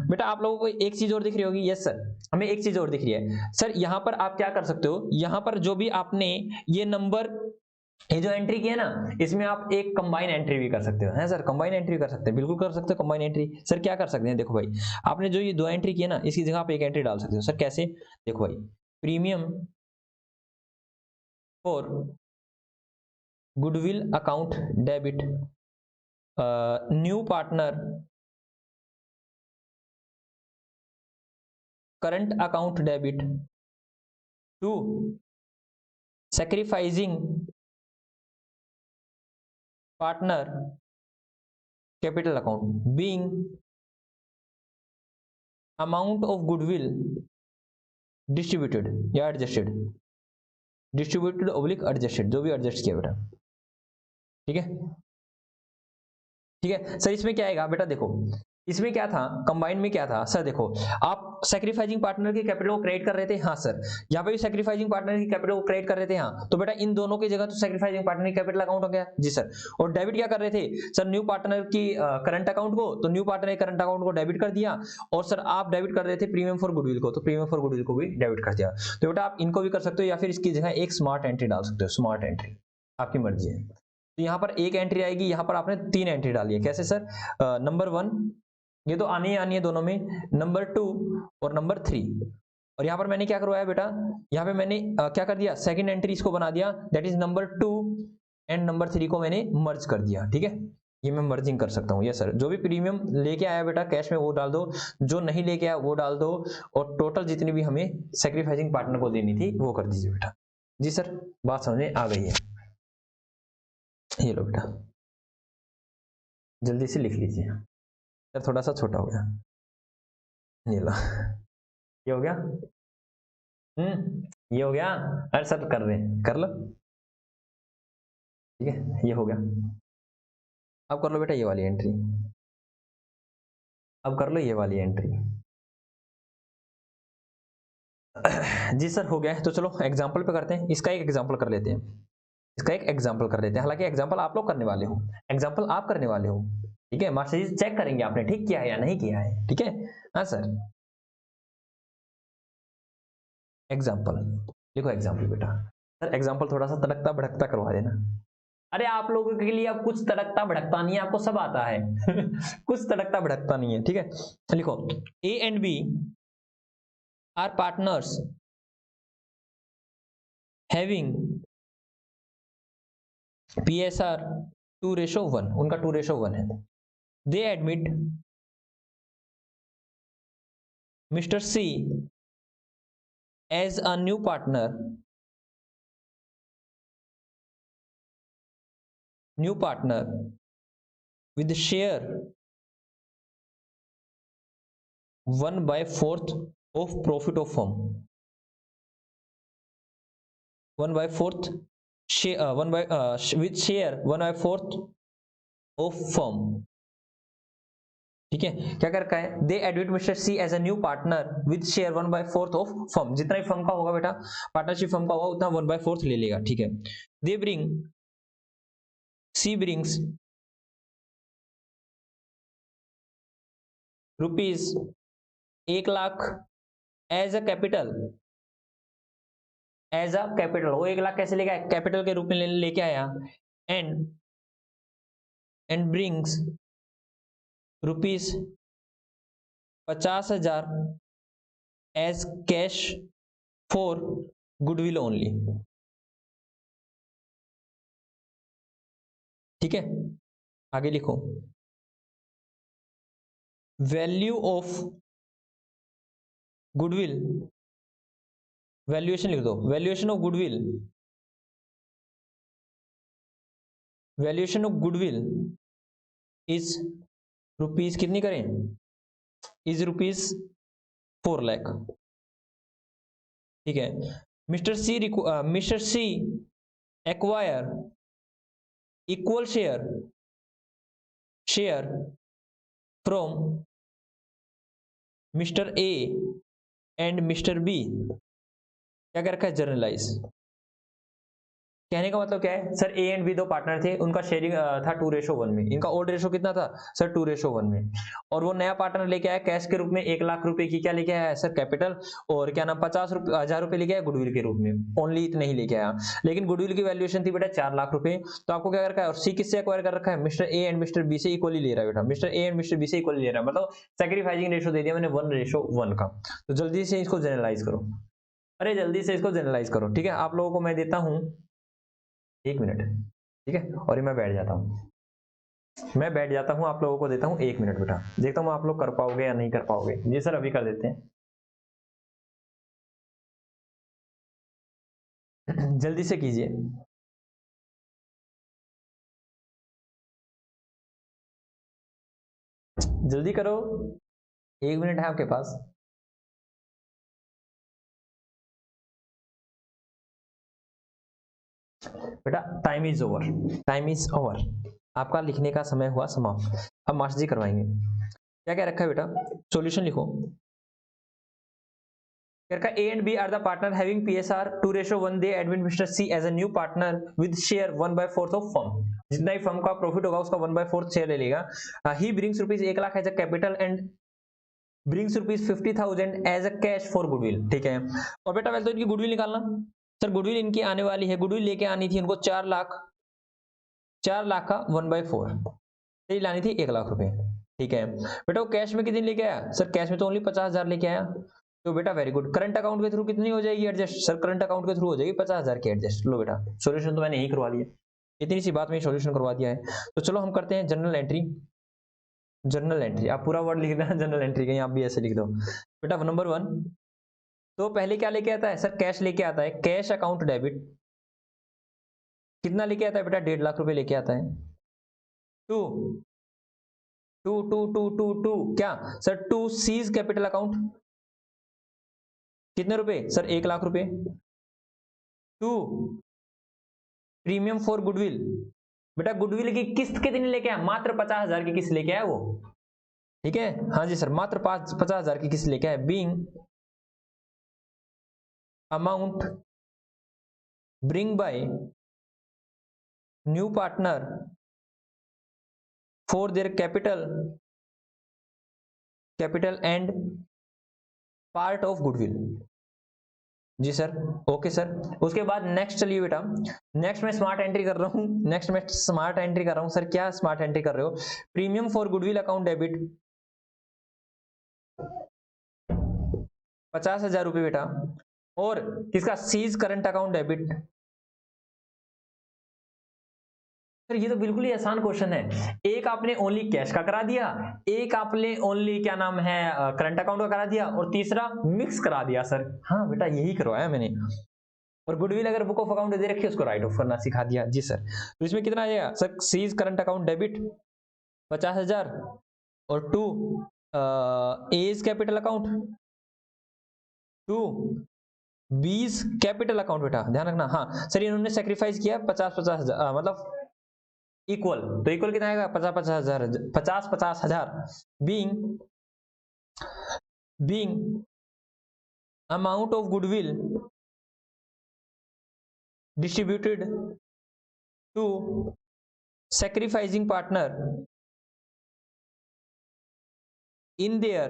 बेटा आप लोगों को एक चीज और दिख रही होगी, यस सर, हमें एक चीज और दिख रही है सर। यहां पर आप क्या कर सकते हो, यहां पर जो भी आपने ये नंबर ये जो एंट्री की है ना, इसमें आप एक कंबाइन एंट्री भी कर सकते हो, है सर, कंबाइन एंट्री कर सकते हैं, बिल्कुल कर सकते हो कंबाइन एंट्री। सर क्या कर सकते हैं, देखो भाई, आपने जो ये दो एंट्री की है ना, इसकी जगह आप एक एंट्री डाल सकते हो। सर कैसे, देखो भाई, premium for goodwill account debit, new partner current account debit to sacrificing partner capital account being amount of goodwill distributed या adjusted, डिस्ट्रीब्यूटेड ओब्लिक एडजस्टेड, जो भी एडजस्ट किया बेटा, ठीक है। ठीक है सर, इसमें क्या आएगा बेटा, देखो इसमें क्या था, कंबाइन में क्या था सर, देखो आप सैक्रिफाइसिंग पार्टनर की कैपिटल को क्रेडिट कर रहे थे, हाँ सर, यहाँ पे भी सैक्रिफाइसिंग पार्टनर की कैपिटल को क्रेडिट कर रहे थे, हाँ, तो बेटा इन दोनों की जगह तो सैक्रिफाइसिंग पार्टनर की कैपिटल अकाउंट हो गया जी सर। और डेबिट क्या कर रहे थे सर, न्यू पार्टनर की करंट अकाउंट को, तो न्यू पार्टनर के करंट अकाउंट को डेबिट कर दिया, और सर आप डेबिट कर रहे थे प्रीमियम फॉर गुडविल को, तो प्रीमियम फॉर गुडविल को भी डेबिट कर दिया। तो बेटा आप इनको भी कर सकते हो, या फिर इसकी जगह एक स्मार्ट एंट्री डाल सकते हो, स्मार्ट एंट्री आपकी मर्जी है। तो यहाँ पर एक एंट्री आएगी, यहाँ पर आपने 3 एंट्री डाली है, कैसे सर, नंबर 1 ये तो आनी ही आनी है दोनों में, नंबर 2 और नंबर 3। और यहाँ पर मैंने क्या करवाया बेटा, यहाँ पे मैंने क्या कर दिया, सेकंड एंट्री इसको बना दिया, that is number 2 and number 3 को मैंने मर्ज कर दिया, ठीक है। ये मैं मर्जिंग कर सकता हूँ, यस सर, जो भी प्रीमियम लेके आया बेटा कैश में वो डाल दो, जो नहीं लेके आया वो डाल दो, और टोटल जितनी भी हमें सेक्रीफाइसिंग पार्टनर को देनी थी वो कर दीजिए बेटा। जी सर, बात समझ में आ गई है, ये लो बेटा, जल्दी से लिख लीजिए सर, थोड़ा सा छोटा हो गया, ये लो, ये हो गया, ये हो गया, अरे सर कर रहे हैं, कर लो, ठीक है, ये हो गया। अब कर लो बेटा ये वाली एंट्री, अब कर लो ये वाली एंट्री। जी सर हो गया है, तो चलो एग्जाम्पल पे करते हैं, इसका एक एग्जाम्पल कर लेते हैं, इसका एक एग्जाम्पल कर लेते हैं, हालांकि एग्जाम्पल आप लोग करने वाले हो, एग्जाम्पल आप करने वाले हो, ठीक है, मास्टर जी चेक करेंगे आपने ठीक किया है या नहीं किया है, ठीक है। हाँ सर, एग्जाम्पल देखो, एग्जाम्पल बेटा, सर एग्जाम्पल थोड़ा सा तड़कता भड़कता करवा देना। अरे आप लोगों के लिए अब कुछ तड़कता भड़कता नहीं है, आपको सब आता है कुछ तड़कता भड़कता नहीं है, ठीक है। लिखो, A and B are partners having PSR 2:1, उनका 2:1 है। They admit mister C as a new partner, with share 1/4 of profit of firm, 1/4 share, with share 1/4 of firm, ठीक है। क्या कर रखा है, they admit mister C as a new partner with share 1/4 of firm, जितना ही firm का होगा बेटा, पार्टनरशिप फर्म का होगा उतना 1/4 ले लेगा, ठीक है। They bring, C brings rupees 1 lakh as a capital, वो 1 लाख कैसे लेके आया, कैपिटल के रूप में लेके आया, and brings rupees 50,000 as cash for goodwill only, ठीक है। आगे लिखो, वैल्यू ऑफ गुडविल, वैल्यूएशन लिख दो, valuation of goodwill, valuation of goodwill is rupees कितनी करें, इज रुपीज 4 लाख, ठीक है। Mister C acquire equal share from mister A and mister B, क्या कर रखा है, जर्नलाइज, कहने का मतलब क्या है सर, ए एंड बी दो पार्टनर थे, उनका शेयरिंग था 2:1 में। इनका ओल्ड रेशो कितना था सर 2:1 में। और वो नया पार्टनर लेके आया कैश के रूप में 1,00,000 रुपए की, क्या लेके आया सर कैपिटल, और क्या नाम 50,000 रुपए लेके आया गुडविल के रूप में, ओनली इतना ही लेके आया। लेकिन गुडविल की वैल्यूएशन थी बेटा 4,00,000 रुपए। तो आपको क्या कर रखा है, और सी किससे एक्वायर कर रखा है, mister A and mister B से इक्वली ले रहा है बेटा, mister A and mister B से इक्वली ले रहा है, मतलब सैक्रिफाइसिंग रेशो दे दिया मैंने 1:1 का। तो जल्दी से इसको जनरलाइज करो, अरे जल्दी से इसको जनरलाइज करो, ठीक है। आप लोगों को मैं देता हूं 1 मिनट, ठीक है, और ये मैं बैठ जाता हूँ, मैं बैठ जाता हूँ, आप लोगों को देता हूँ 1 मिनट बेटा, देखता हूँ आप लोग कर पाओगे या नहीं कर पाओगे। जी सर अभी कर देते हैं जल्दी से कीजिए, जल्दी करो, 1 मिनट है आपके पास। बेटा time is over, time is over, आपका लिखने का समय हुआ समाप्त। अब मास्टर जी करवाएंगे। क्या क्या रखा है बेटा, सॉल्यूशन लिखो। A and B are the partner having PSR 2:1. They admit Mr. C as a new partner with share 1/4 of firm. जितना ही फर्म का प्रॉफिट होगा उसका 1/4 शेयर ले लेगा। He brings rupees 1,00,000 as a capital and brings rupees 50,000 as a cash for goodwill, ठीक है। और बेटा पहले तो इनकी गुडविल निकालना। सर गुडविल इनकी आने वाली है, गुडविल लेके आनी थी इनको 4,00,000 का 1/4 यही लानी थी 1,00,000 रुपए, ठीक है। बेटा वो कैश में कितनी लेके आया सर, कैश में तो ओनली 50,000 लेके आया। तो बेटा वेरी गुड, करंट अकाउंट के थ्रू कितनी हो जाएगी एडजस्ट सर, करंट अकाउंट के थ्रू हो जाएगी 50,000 की एडजस्ट। लो बेटा सॉल्यूशन तो मैंने यही करवा दिया, इतनी सी बात में सॉल्यूशन करवा दिया है। तो चलो हम करते हैं जनरल एंट्री। जनरल एंट्री आप पूरा वर्ड लिख देना जनरल एंट्री, कहीं आप भी ऐसे लिख दो बेटा। नंबर 1, तो पहले क्या लेके आता है सर, कैश लेके आता है, कैश अकाउंट डेबिट कितना लेके आता है बेटा, 1,50,000 रुपए लेके आता है। To to to to to to क्या sir, to C's capital account कितने रुपए सर, 1,00,000 रुपए। टू प्रीमियम फॉर गुडविल, बेटा गुडविल की किस्त कितनी लेके आया, मात्र 50,000 की किस्त लेके आया वो, ठीक है। हाँ जी सर मात्र 50,000 की किस्त लेके आया। Being amount bring by new partner for their capital and part of goodwill. जी सर ओके सर। उसके बाद नेक्स्ट चलिए बेटा, नेक्स्ट मैं स्मार्ट एंट्री कर रहा हूं, नेक्स्ट मैं स्मार्ट एंट्री कर रहा हूं सर। क्या स्मार्ट एंट्री कर रहे हो, premium for goodwill account debit 50,000 रुपए बेटा, और किसका, C's current account debit. Sir ये तो बिल्कुल ही आसान क्वेश्चन है, एक आपने ओनली कैश का करा दिया, एक आपने ओनली क्या नाम है करंट अकाउंट का करा दिया, और तीसरा मिक्स करा दिया सर। हाँ बेटा यही करवाया मैंने। और गुडविल अगर बुक ऑफ अकाउंट दे रखी है उसको राइट ऑफ करना सिखा दिया। जी सर, तो इसमें कितना आएगा sir, C's current account debit 50,000 और to A's capital account, to 20 capital account बेटा ध्यान रखना। हाँ सर इन्होंने सेक्रीफाइस किया 50,000 मतलब इक्वल, तो इक्वल कितना आएगा 50,000 50,000 being amount of goodwill distributed to sacrificing partner in their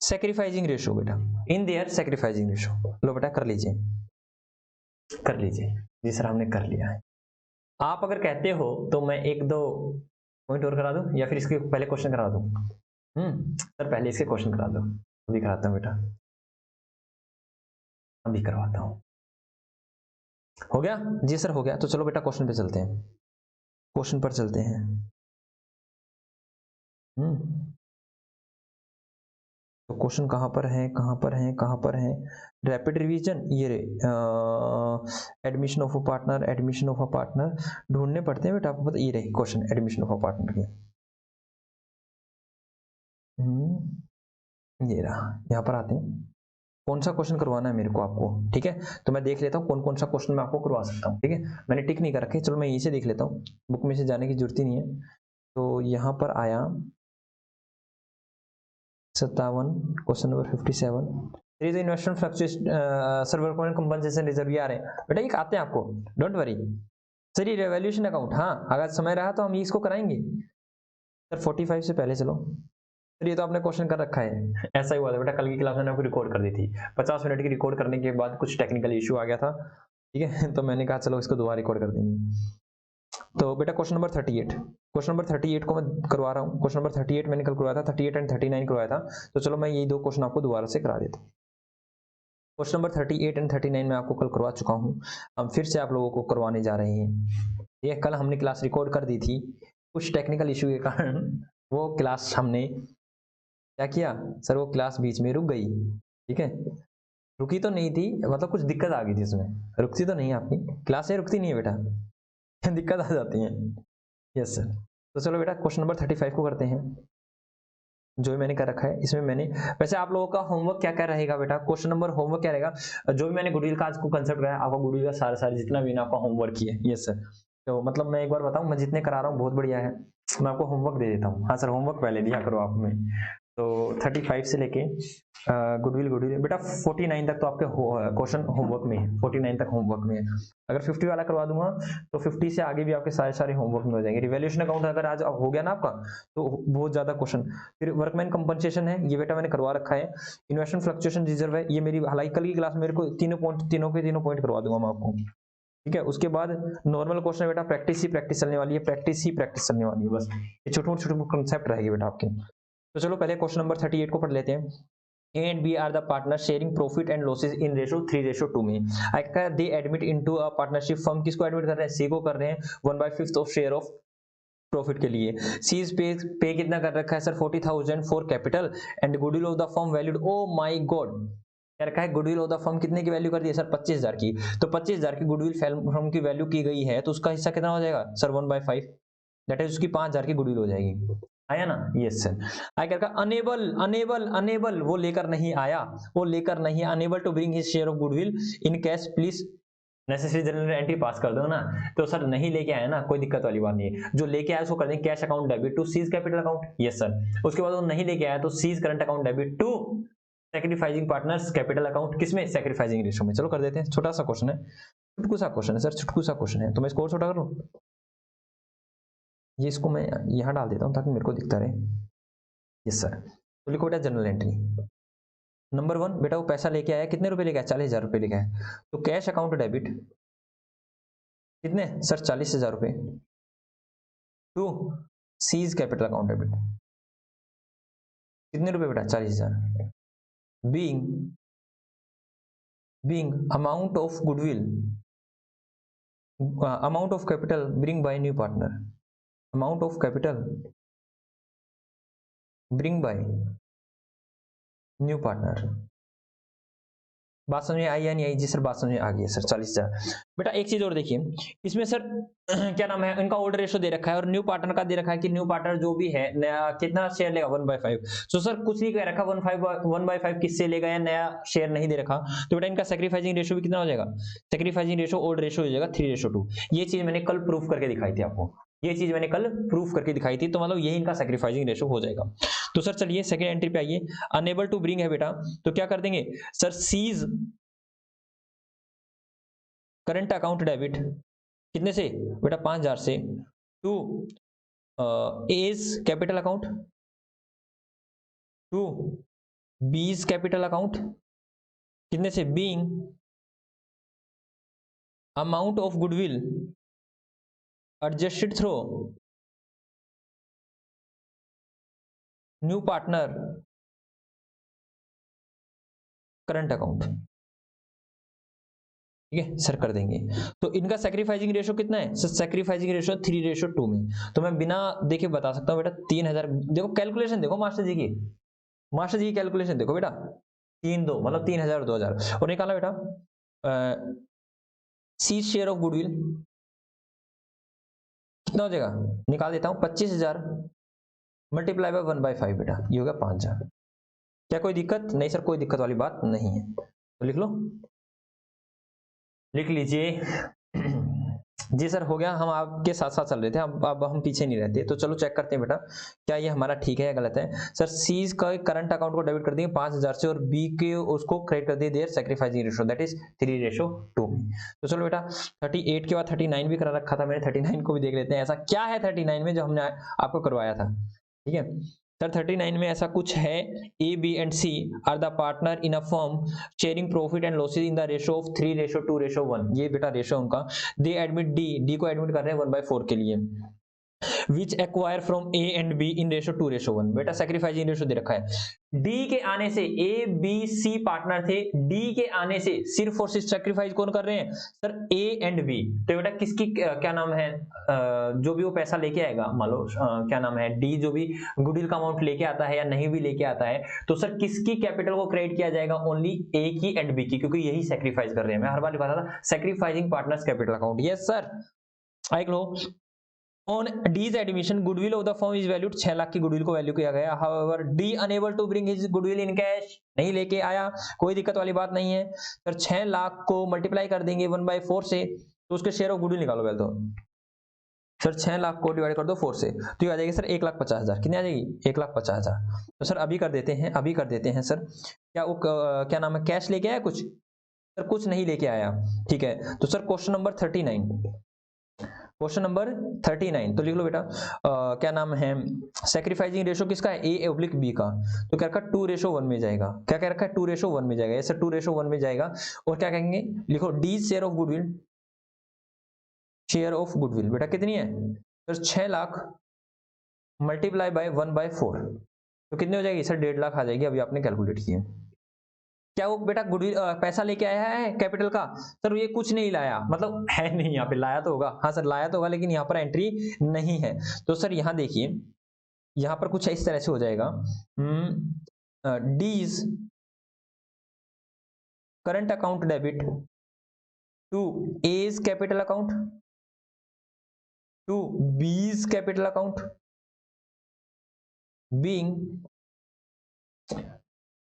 sacrificing ratio बेटा, in their sacrificing ratio। लो बेटा कर लीजिए, कर लीजिए। जी सर हमने कर लिया है। आप अगर कहते हो तो मैं 1-2 पॉइंट और करा दूं, या फिर इसके पहले क्वेश्चन करा दूं। सर पहले इसके क्वेश्चन करा दो, अभी कराता हूं बेटा, अभी करवाता हूं। हो गया जी सर हो गया। तो चलो बेटा क्वेश्चन पे चलते हैं, क्वेश्चन पर चलते हैं। तो क्वेश्चन कहाँ पर है, कहाँ पर है, कहाँ पर है, रैपिड रिवीजन ये रे, admission of a partner, admission of a partner ढूंढने पड़ते हैं बेटा, आपको पता ये रहे question admission of a partner के। ये रहा, यहाँ पर आते हैं, कौन सा क्वेश्चन करवाना है मेरे को आपको, ठीक है। तो मैं देख लेता हूँ कौन कौन सा क्वेश्चन मैं आपको करवा सकता हूँ, ठीक है। मैंने टिक नहीं कर रखे, चलो मैं यहीं से देख लेता हूँ, बुक में से जाने की जरूरत ही नहीं है। तो यहाँ पर आया 57, question number 57, there is investment fluctuation sir workman compensation reserve ये आ रहे हैं बेटा, ये आते हैं आपको, डोंट वरी सर। ये रेवोल्यूशन अकाउंट, हाँ अगर समय रहा तो हम इसको कराएंगे सर। 45 से पहले चलो सर, ये तो आपने क्वेश्चन कर रखा है। ऐसा ही हुआ था बेटा, कल की क्लास मैंने आपको रिकॉर्ड कर दी थी, 50 मिनट की रिकॉर्ड करने के बाद कुछ टेक्निकल इशू आ गया था, ठीक है तो मैंने कहा चलो इसको दोबारा रिकॉर्ड कर देंगे। तो बेटा क्वेश्चन नंबर 38, क्वेश्चन नंबर 38 को मैं करवा रहा हूँ। क्वेश्चन नंबर 38 मैंने कल करवाया था, 38 एंड 39 करवाया था, तो चलो मैं ये दो क्वेश्चन आपको दोबारा से करा देता हूँ। क्वेश्चन नंबर 38 एंड 39 मैं आपको कल करवा चुका हूँ, हम फिर से आप लोगों को करवाने जा रहे हैं। ये कल हमने क्लास रिकॉर्ड कर दी थी, कुछ टेक्निकल इशू के कारण वो क्लास हमने क्या किया सर, वो क्लास बीच में रुक गई, ठीक है। रुकी तो नहीं थी, मतलब कुछ दिक्कत आ गई थी उसमें, रुकती तो नहीं है आपकी क्लासें, रुकती नहीं है बेटा दिक्कत आ जाती है। यस सर, तो चलो बेटा क्वेश्चन नंबर 35 को करते हैं, जो भी मैंने कर रखा है इसमें मैंने। वैसे आप लोगों का होमवर्क क्या क्या रहेगा बेटा, क्वेश्चन नंबर होमवर्क क्या रहेगा, जो भी मैंने गुडविल का आज को कंसेप्ट कराया, आपका गुडविल का सारे जितना भी आपका होमवर्क किया है। यस सर, तो मतलब मैं एक बार बताऊं, मैं जितने करा रहा हूँ बहुत बढ़िया है, मैं आपको होमवर्क दे देता हूँ। हाँ सर, होमवर्क पहले दिया करो आप में। तो 35 से लेके गुडविल बेटा 49 तक तो आपके क्वेश्चन होमवर्क में है, 49 तक होमवर्क में है। अगर 50 वाला करवा दूंगा तो 50 से आगे भी आपके सारे होमवर्क में हो जाएंगे। रिवैल्यूएशन अकाउंट अगर आज हो गया ना आपका, तो बहुत ज्यादा क्वेश्चन। फिर वर्कमैन कंपनसेशन है, ये बेटा मैंने करवा रखा है। इन्वेस्टमेंट फ्लक्चुएशन रिजर्व है, ये मेरी हालांकि कल की क्लास में मेरे को तीनों के पॉइंट करवा दूंगा मैं आपको, ठीक है। उसके बाद नॉर्मल क्वेश्चन बेटा प्रैक्टिस चलने वाली है, प्रैक्टिस चलने वाली है, बस ये छोटे कंसेप्ट रहेगी बेटा आपके। तो चलो पहले क्वेश्चन नंबर 38 को पढ़ लेते हैं। A and B are the partners sharing profit and losses in ratio 3:2 में। they admit into a partnership firm, किसको एडमिट कर रहे हैं, C को कर रहे हैं 1/5 ऑफ शेयर ऑफ प्रॉफिट के लिए। सीज पे कितना कर रखा है sir, 40,000 for capital and goodwill of the firm valued, O my God क्या रखा है, गुडविल ऑफ द फर्म कितने की वैल्यू कर दी है सर, 25,000 की। तो 25,000 की गुडविल फर्म की वैल्यू की गई है, तो उसका हिस्सा कितना हो जाएगा सर 1/5, दैट इज उसकी 5,000 की गुडविल हो जाएगी। आया ना, यस सर। आगे का अनेबल वो लेकर नहीं आया, वो लेकर नहीं, unable to bring his share of goodwill in cash, please necessary journal entry pass कर दो ना। तो सर नहीं लेके आया ना, कोई दिक्कत वाली बात नहीं है, जो लेके आया उसको कर देंगे cash account debit to C's capital account. Yes sir, उसके बाद वो नहीं लेके आया तो C's current account debit to sacrificing partners capital account, किसमें, सैक्रिफाइसिंग रेशियो में। चलो कर देते हैं, छोटा सा क्वेश्चन है, छुटकू सा क्वेश्चन है सर, छुटकू सा क्वेश्चन है, तो मैं इसको और छोटा कर लूं, ये इसको मैं यहाँ डाल देता हूँ ताकि मेरे को दिखता रहे। यस सर, तो लिखो बेटा जनरल एंट्री नंबर 1, बेटा वो पैसा लेके आया, कितने रुपए लेके आया, 40,000 रुपए लेके आया, तो कैश अकाउंट डेबिट कितने सर, 40,000 रुपए to C's capital account debit कितने रुपए बेटा, 40,000 being amount of goodwill amount of capital bring by new partner, amount of capital bring by new partner। बात समझ में आई या नहीं आई जी सर, बात समझ में आ गई सर। 40,000 बेटा एक चीज और देखिए इसमें सर क्या नाम है, इनका ऑर्डर रेशो दे रखा है और न्यू पार्टनर का दे रखा है कि न्यू पार्टनर जो भी है नया कितना शेयर लेगा 1/5। सो सर कुछ नहीं कह रखा 1/5 किससे लेगा या नया शेयर नहीं दे रखा, तो बेटा इनका सैक्रिफाइसिंग रेशो भी कितना हो जाएगा, सैक्रिफाइसिंग रेशो ओल्ड रेशो हो जाएगा 3:2। ये चीज मैंने कल प्रूफ करके दिखाई थी आपको, ये चीज मैंने कल प्रूफ करके दिखाई थी, तो मतलब यही इनका सैक्रिफाइसिंग रेशो हो जाएगा। तो सर चलिए सेकंड एंट्री पे आइए, अनेबल टू ब्रिंग है बेटा, तो क्या कर देंगे sir, C's current account debit कितने से बेटा, 5,000 से to A's capital account to B's capital account कितने से, being amount of goodwill adjusted through new partner current account, ठीक है सर कर देंगे। तो इनका सैक्रिफाइसिंग रेशो कितना है सर, सैक्रिफाइसिंग रेशो 3:2 में। तो मैं बिना देखे बता सकता हूं बेटा 3,000, देखो कैलकुलेशन देखो मास्टर जी की, मास्टर जी की कैलकुलेशन देखो बेटा, 3-2 मतलब 3,000 और 2,000 और निकाला बेटा सी शेयर ऑफ गुडविल कितना हो जाएगा, निकाल देता हूं 25,000 मल्टीप्लाई बाय 1/5 बेटा, ये होगा 5,000। क्या कोई दिक्कत नहीं सर, कोई दिक्कत वाली बात नहीं है, तो लिख लो, लिख लीजिए जी सर हो गया, हम आपके साथ साथ चल रहे थे, अब हम पीछे नहीं रहते। तो चलो चेक करते हैं बेटा क्या ये हमारा ठीक है या गलत है। सर सी का करंट अकाउंट को डेबिट कर देंगे 5000 से और बी के उसको क्रेडिट कर दिए their sacrificing ratio that is 3:2 में। तो चलो बेटा 38 के बाद 39 भी करा रखा था मैंने, 39 को भी देख लेते हैं ऐसा क्या है 39 में जो हमने आपको करवाया था। ठीक है सर 39 में ऐसा कुछ है, A B and C are the partner in a firm sharing profit and losses in the ratio of 3:2:1। ये बेटा रेशो उनका, दे एडमिट डी को एडमिट कर रहे हैं 1/4 के लिए, which acquire from A and B in ratio 2:1। बेटा सैक्रिफाइसिंग रेशो दे रखा है, डी के आने से ए बी सी पार्टनर थे, डी के आने से सिर्फ और सिर्फ सैक्रिफाइस कौन कर रहे हैं सर ए एंड बी। तो बेटा किसकी क्या नाम है, जो भी वो पैसा लेके आएगा मान लो क्या नाम है डी जो भी गुडविल का अमाउंट लेके आता है या नहीं भी लेके आता है, तो सर किसकी कैपिटल को क्रेडिट किया जाएगा, ओनली ए की एंड बी की, क्योंकि यही सैक्रिफाइस कर रहे हैं। मैं हर बार बताता था sacrificing partners capital account. Yes sir आइक लो On D's admission, goodwill of the firm is valued 6 lakh की गुडविल को वैल्यू किया गया। However, D unable to bring his goodwill in cash, नहीं लेके आया, कोई दिक्कत वाली बात नहीं है सर। 6 लाख को मल्टीप्लाई कर देंगे 1/4 से, तो उसके शेयर ऑफ गुडविल निकालो पहले तो सर। 6 लाख को डिवाइड कर दो 4 से, तो ये आ जाएगी सर 1,50,000। कितनी आ जाएगी 1,50,000। तो सर अभी कर देते हैं सर। क्या वो क्या नाम है कैश लेके आया कुछ सर, कुछ नहीं लेके आया। ठीक है तो सर क्वेश्चन नंबर 39 तो लिख लो बेटा क्या नाम है सैक्रिफाइसिंग रेशो किसका है, ए ऑब्लिक बी का। तो क्या रखा 2:1 में जाएगा, क्या कह रखा है 2:1 में जाएगा, ऐसे 2:1 में जाएगा। और क्या कहेंगे लिखो डी शेयर ऑफ गुडविल बेटा कितनी है सर 6 लाख मल्टीप्लाई बाय 1/4, तो कितनी हो जाएगी सर 1.5 लाख आ जाएगी। अभी आपने कैलकुलेट किया, क्या वो बेटा गुडविल पैसा लेके आया है कैपिटल का सर, ये कुछ नहीं लाया, मतलब है नहीं यहाँ पे, लाया तो होगा हाँ सर लाया तो होगा, लेकिन यहाँ पर एंट्री नहीं है। तो सर यहाँ देखिए यहाँ पर कुछ इस तरह से हो जाएगा, D's current account debit to A's capital account to B's capital account being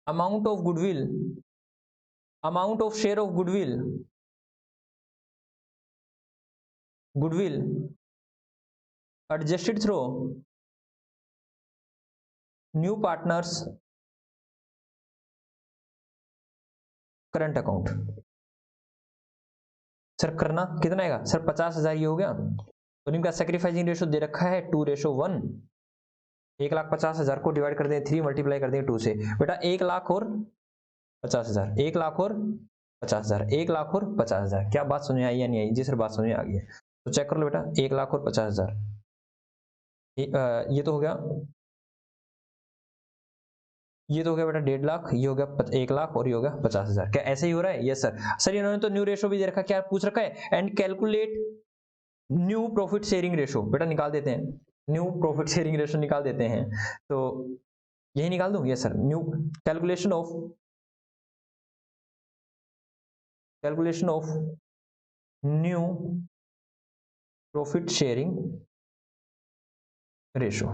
amount of goodwill, amount of share of goodwill adjusted through new partners current account. Sir करना कितना आएगा सर 50,000 ये हो गया। तो इनका सैक्रिफाइसिंग रेशो दे रखा है 2:1, 1,50,000 को डिवाइड कर दें 3 मल्टीप्लाई कर दें 2 से, बेटा 1 लाख और 50,000, 1 लाख और 50,000, 1 लाख और 50,000। क्या बात समझ में आई या नहीं आई? जी सर बात समझ में आ गई है। तो चेक कर लो बेटा 1 लाख और 50,000, ये तो हो गया, ये तो हो गया बेटा 1.5 लाख, ये हो गया 1 लाख और ये हो गया 50,000। क्या ऐसे ही हो रहा है? Yes sir. सर इन्होंने तो न्यू रेशो भी दे रखा, क्या पूछ रखा है and calculate new profit sharing ratio. बेटा निकाल देते हैं, न्यू प्रॉफिट शेयरिंग रेशो निकाल देते हैं। तो यही निकाल दूं? Yes sir. New calculation of new profit sharing ratio.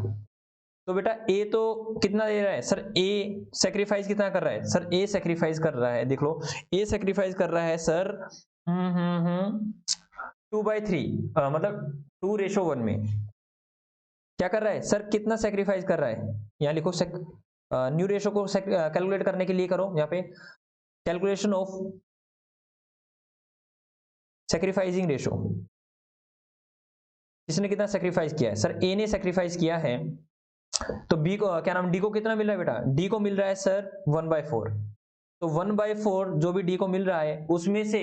तो बेटा ए तो कितना दे रहा है सर, ए सैक्रिफाइस कितना कर रहा है सर, ए सैक्रिफाइस कर रहा है, देख लो ए सैक्रिफाइस कर रहा है सर 2/3, मतलब 2:1 में क्या कर रहा है सर, कितना सैक्रिफाइस कर रहा है। यहाँ लिखो न्यू रेशो को कैलकुलेट करने के लिए करो यहाँ पे कैलकुलेशन ऑफ सैक्रिफाइसिंग रेशो। इसने कितना सैक्रिफाइस किया है सर, ए ने सैक्रिफाइस किया है, तो बी को क्या नाम डी को कितना मिल रहा है बेटा, डी को मिल रहा है सर 1/4। तो 1/4 जो भी डी को मिल रहा है उसमें से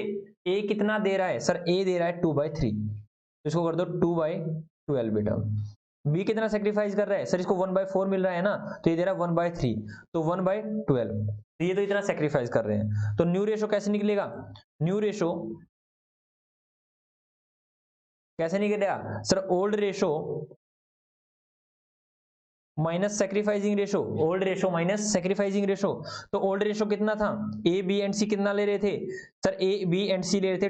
ए कितना दे रहा है सर, ए दे रहा है 2/3, तो इसको कर दो 2/12 बेटा। बी कितना सेक्रीफाइस कर रहा है सर, इसको 1/4 मिल रहा है ना, तो ये दे रहा है 1/3, तो 1/12, तो ये तो इतना सेक्रीफाइस कर रहे हैं। तो न्यू रेशो कैसे निकलेगा, न्यू रेशो कैसे निकलेगा sir, old ratio minus sacrificing ratio, old ratio minus sacrificing ratio. तो ओल्ड रेशो कितना था, ए बी एंड सी कितना ले रहे थे सर, ए बी एंड सी ले रहे थे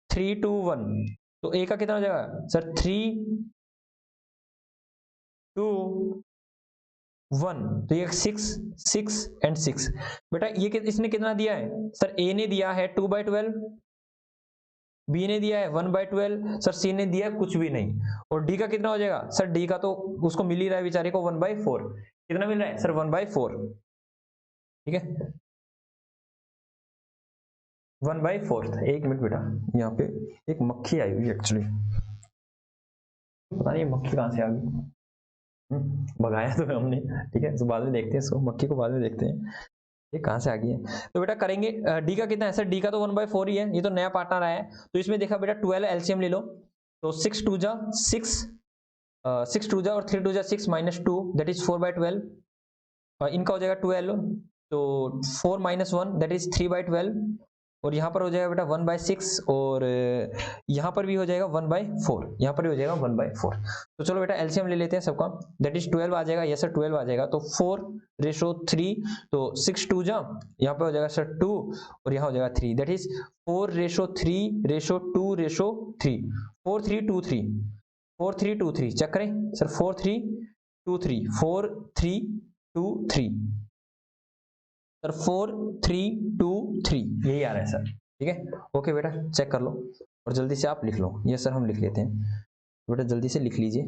3:1, तो ए का कितना हो जाएगा सर 3:1, तो ये 6 एंड 6 बेटा। ये इसने कितना दिया है सर, ए ने दिया है 2/12, बी ने दिया है 1/12, सर सी ने दिया है कुछ भी नहीं, और डी का कितना हो जाएगा सर, डी का तो उसको मिल ही रहा है बेचारे को 1/4, कितना मिल रहा है सर 1/4, ठीक है 1/4। एक मिनट बेटा, यहाँ पे एक मक्खी आई हुई एक्चुअली, पता नहीं मक्खी कहाँ से आ गई, भगाया तो हमने, ठीक है तो बाद में देखते हैं इसको, मक्खी को बाद में देखते हैं ये कहाँ से आ गई है। तो बेटा करेंगे डी का कितना है सर, डी का तो 1/4 ही है, ये तो नया पार्टनर आया है, तो इसमें देखा बेटा 12 एलसीएम ले लो, तो 6 2 जा 6, 6 2 जा और 3 2 जा 6 -2 दैट इज 4/12, इनका हो जाएगा 12, तो 4 - 1 दैट इज 3/12, और यहाँ पर हो जाएगा बेटा 1/6, और यहाँ पर भी हो जाएगा 1/4, यहाँ पर भी हो जाएगा 1/4। तो चलो बेटा एलसीएम ले लेते हैं सबका, दैट इज 12 आ जाएगा, यस सर 12 आ जाएगा, तो 4/3, तो 6 2 जा, यहाँ पे हो जाएगा सर 2, और यहाँ हो जाएगा 3, दैट इज 4/3/2/3, 4/3/2/3, 4/3/2/3, चेक करें सर 4/3/2/3, 4/3/2/3 सर 4/3/2/3, यही आ रहा है सर, ठीक है ओके बेटा चेक कर लो, और जल्दी से आप लिख लो, ये सर हम लिख लेते हैं, बेटा जल्दी से लिख लीजिए,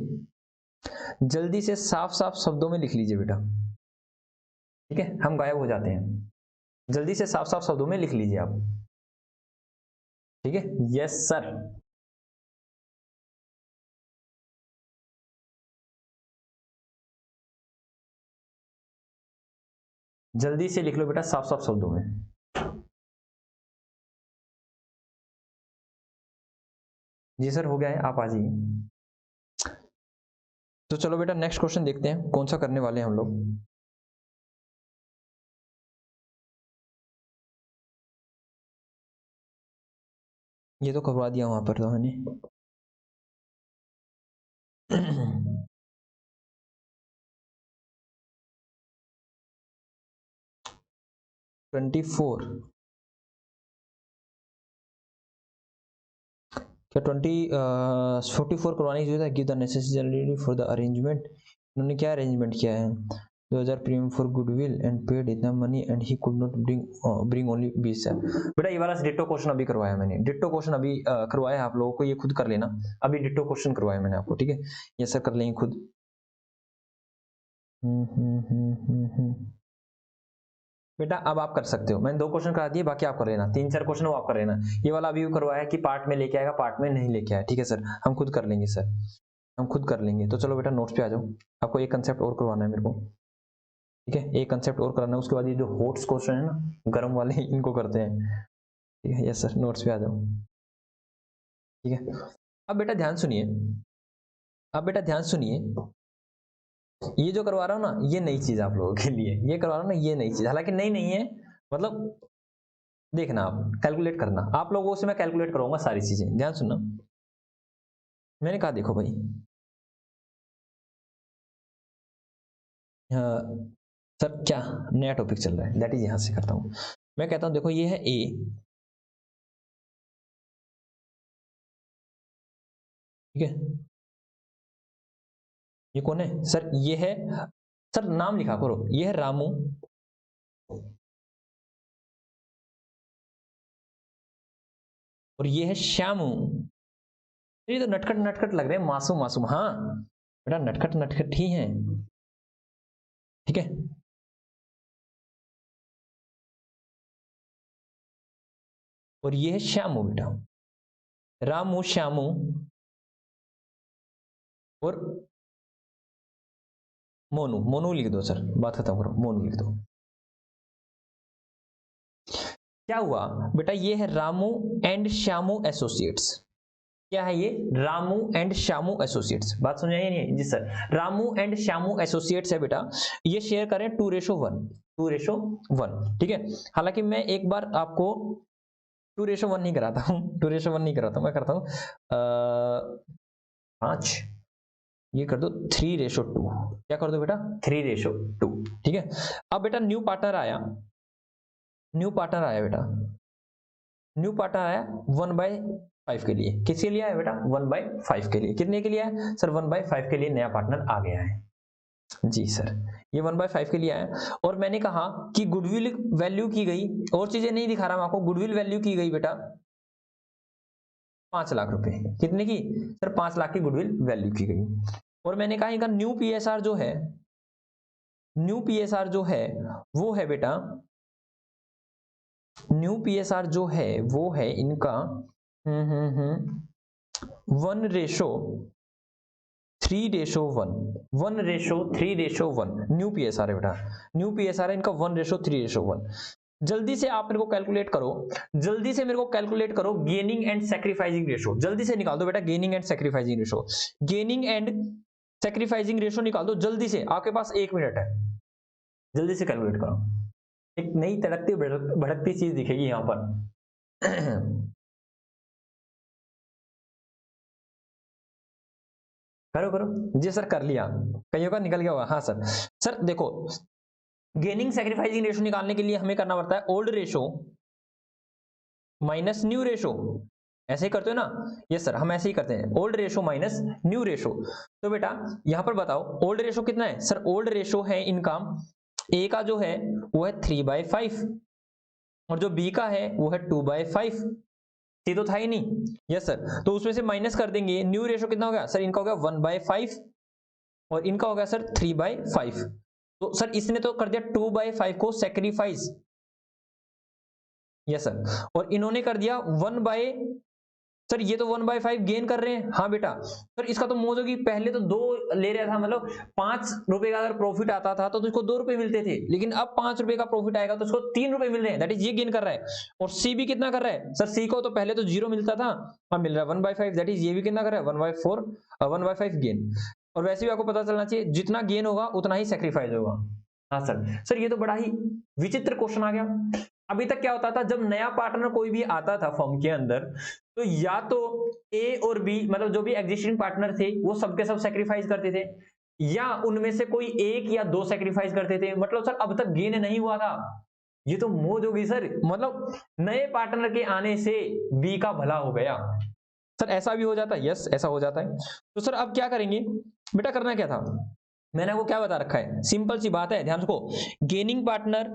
जल्दी से साफ साफ शब्दों में लिख लीजिए बेटा, ठीक है हम गायब हो जाते हैं, जल्दी से साफ साफ शब्दों में लिख लीजिए आप, ठीक है यस सर, जल्दी से लिख लो बेटा साफ साफ शब्दों में। जी सर हो गया है, आप आ जाइए। तो चलो बेटा नेक्स्ट क्वेश्चन देखते हैं कौन सा करने वाले हैं हम लोग। ये तो करवा दिया वहां पर तो मैंने 24 क्या 44 करवानी चाहिए था, give the necessary for the arrangement, उन्होंने क्या अरेंजमेंट किया है, 2000 premium for goodwill and paid इतना money and he could not bring only 20 है। बेटा ये वाला डिट्टो क्वेश्चन अभी करवाया मैंने, डिट्टो क्वेश्चन अभी करवाया आप लोगों को, ये खुद कर लेना, अभी डिट्टो क्वेश्चन करवाया मैंने आपको, ठीक है ये सर कर लेंगे खुद। बेटा अब आप कर सकते हो, मैंने 2 क्वेश्चन करा दिए, बाकी आप कर लेना, 3-4 क्वेश्चन वो आप कर लेना, ये वाला अभी करवाया कि पार्ट में लेके आएगा, पार्ट में नहीं लेके आया, ठीक है सर हम खुद कर लेंगे सर, हम खुद कर लेंगे। तो चलो बेटा नोट्स पे आ जाओ, आपको एक कंसेप्ट और करवाना है मेरे को, ठीक है एक कंसेप्ट और कराना है, उसके बाद ये जो हॉट्स क्वेश्चन है ना गर्म वाले इनको करते हैं, ठीक है यस सर नोट्स पे आ जाओ, ठीक है। अब बेटा ध्यान सुनिए, अब बेटा ध्यान सुनिए, ये जो करवा रहा हूँ ना ये नई चीज आप लोगों के लिए, ये करवा रहा हूँ ना ये नई चीज, हालांकि नई नहीं है, मतलब देखना आप कैलकुलेट करना, आप लोगों से मैं कैलकुलेट कराऊंगा सारी चीजें, ध्यान सुनना। मैंने कहा देखो भाई सर क्या नया टॉपिक चल रहा है, दैट इज यहां से करता हूं, मैं कहता हूं देखो ये है ए, ठीक है ये कौन है सर, ये है सर नाम लिखा करो, ये है रामू, और ये है श्यामू, ये तो नटखट नटखट लग रहे हैं, मासूम मासूम, हाँ बेटा नटखट नटखट ही हैं, ठीक है और ये है श्यामू बेटा, रामू श्यामू और मोनू, मोनू लिख दो सर, बात खत्म करो, मोनू लिख दो। क्या हुआ बेटा, ये है रामू एंड श्यामू एसोसिएट्स, क्या है ये, रामू एंड श्यामू एसोसिएट्स, बात समझ आई नहीं जी sir, Ramu and Shyamu associates है बेटा, ये शेयर करें 2:1, 2:1, ठीक है। हालांकि मैं एक बार आपको 2:1 नहीं कराता हूँ, 2:1 नहीं कराता, मैं करता हूँ 5, ये कर दो 3:2, क्या कर दो बेटा 3:2, ठीक है। अब बेटा न्यू पार्टनर आया, न्यू पार्टनर आया बेटा, न्यू पार्टनर आया 1/5 के लिए, किसके लिए आया बेटा 1/5 के लिए, कितने के लिए आया सर 1/5 के लिए नया पार्टनर आ गया है, जी सर ये 1/5 के लिए आया, और मैंने कहा कि गुडविल वैल्यू की गई, और चीजें नहीं दिखा रहा मैं आपको, गुडविल वैल्यू की गई बेटा 5 लाख रुपए। कितने की सर? 5 लाख की गुडविल वैल्यू की गई। और मैंने कहा इनका न्यू पीएसआर जो है, न्यू पीएसआर जो है वो है बेटा, न्यू पीएसआर जो है वो है इनका 1:3:1, 1:3:1 न्यू पीएसआर है बेटा। न्यू पीएसआर है इनका 1:3:1। जल्दी से आप मेरे को कैलकुलेट करो, जल्दी से मेरे को कैलकुलेट करो गेनिंग एंड सैक्रिफाइसिंग रेशो। जल्दी से निकाल दो बेटा gaining and sacrificing ratio, gaining and sacrificing ratio निकाल दो जल्दी से, आपके पास 1 मिनट है, जल्दी से कैलकुलेट करो। एक नई तड़कती भड़कती चीज दिखेगी यहां पर। करो करो जी सर, कर लिया, कईयों का निकल गया होगा। हाँ सर, सर देखो गेनिंग सैक्रिफाइसिंग रेशो निकालने के लिए हमें करना पड़ता है old ratio minus new ratio. ऐसे ही करते हो ना? यस सर, हम ऐसे ही करते हैं, old ratio minus new ratio. तो बेटा यहां पर बताओ ओल्ड रेशो कितना है सर? ओल्ड रेशो है इनका, ए का जो है वो है 3/5 और जो बी का है वो है 2/5। सी तो था ही नहीं। यस सर, तो उसमें से माइनस कर देंगे। न्यू रेशो कितना हो गया सर? इनका हो गया 1/5 और इनका हो गया सर 3/5। तो सर इसने तो कर दिया 2/5 को सेक्रीफाइस। यस सर, और इन्होंने कर दिया 1 बाय, सर ये तो 1/5 गेन कर रहे हैं। हाँ बेटा, सर इसका तो मौज होगी, पहले तो 2 ले रहा था, मतलब 5 रुपए का अगर प्रॉफिट आता था तो इसको 2 रुपए मिलते थे, लेकिन अब 5 रुपए का प्रॉफिट आएगा तो इसको 3 रुपए मिल रहे हैं, दैट इज ये गेन कर रहा है। और सी भी कितना कर रहा है सर? सी को तो पहले तो 0 मिलता था, अब मिल रहा है 1/5, दैट इज ये भी कितना कर रहा है 1/4, 1/5 गेन। और वैसे भी आपको पता चलना चाहिए जितना गेन होगा उतना ही सेक्रीफाइस होगा। हाँ सर, सर ये तो बड़ा ही विचित्र क्वेश्चन आ गया। अभी तक क्या होता था, जब नया पार्टनर कोई भी आता था फर्म के अंदर, तो या तो ए और बी, मतलब जो भी एग्जिस्टिंग पार्टनर थे वो सबके सब सेक्रीफाइस करते थे, या उनमें से कोई 1 या 2 सेक्रीफाइस करते थे। मतलब सर अब तक गेन नहीं हुआ था, ये तो मौज होगी सर, मतलब नए पार्टनर के आने से बी का भला हो गया। सर ऐसा भी हो जाता है? यस, ऐसा हो जाता है। तो सर अब क्या करेंगे बेटा? करना क्या था, मैंने आपको क्या बता रखा है, सिंपल सी बात है, ध्यान रखो। गेनिंग पार्टनर,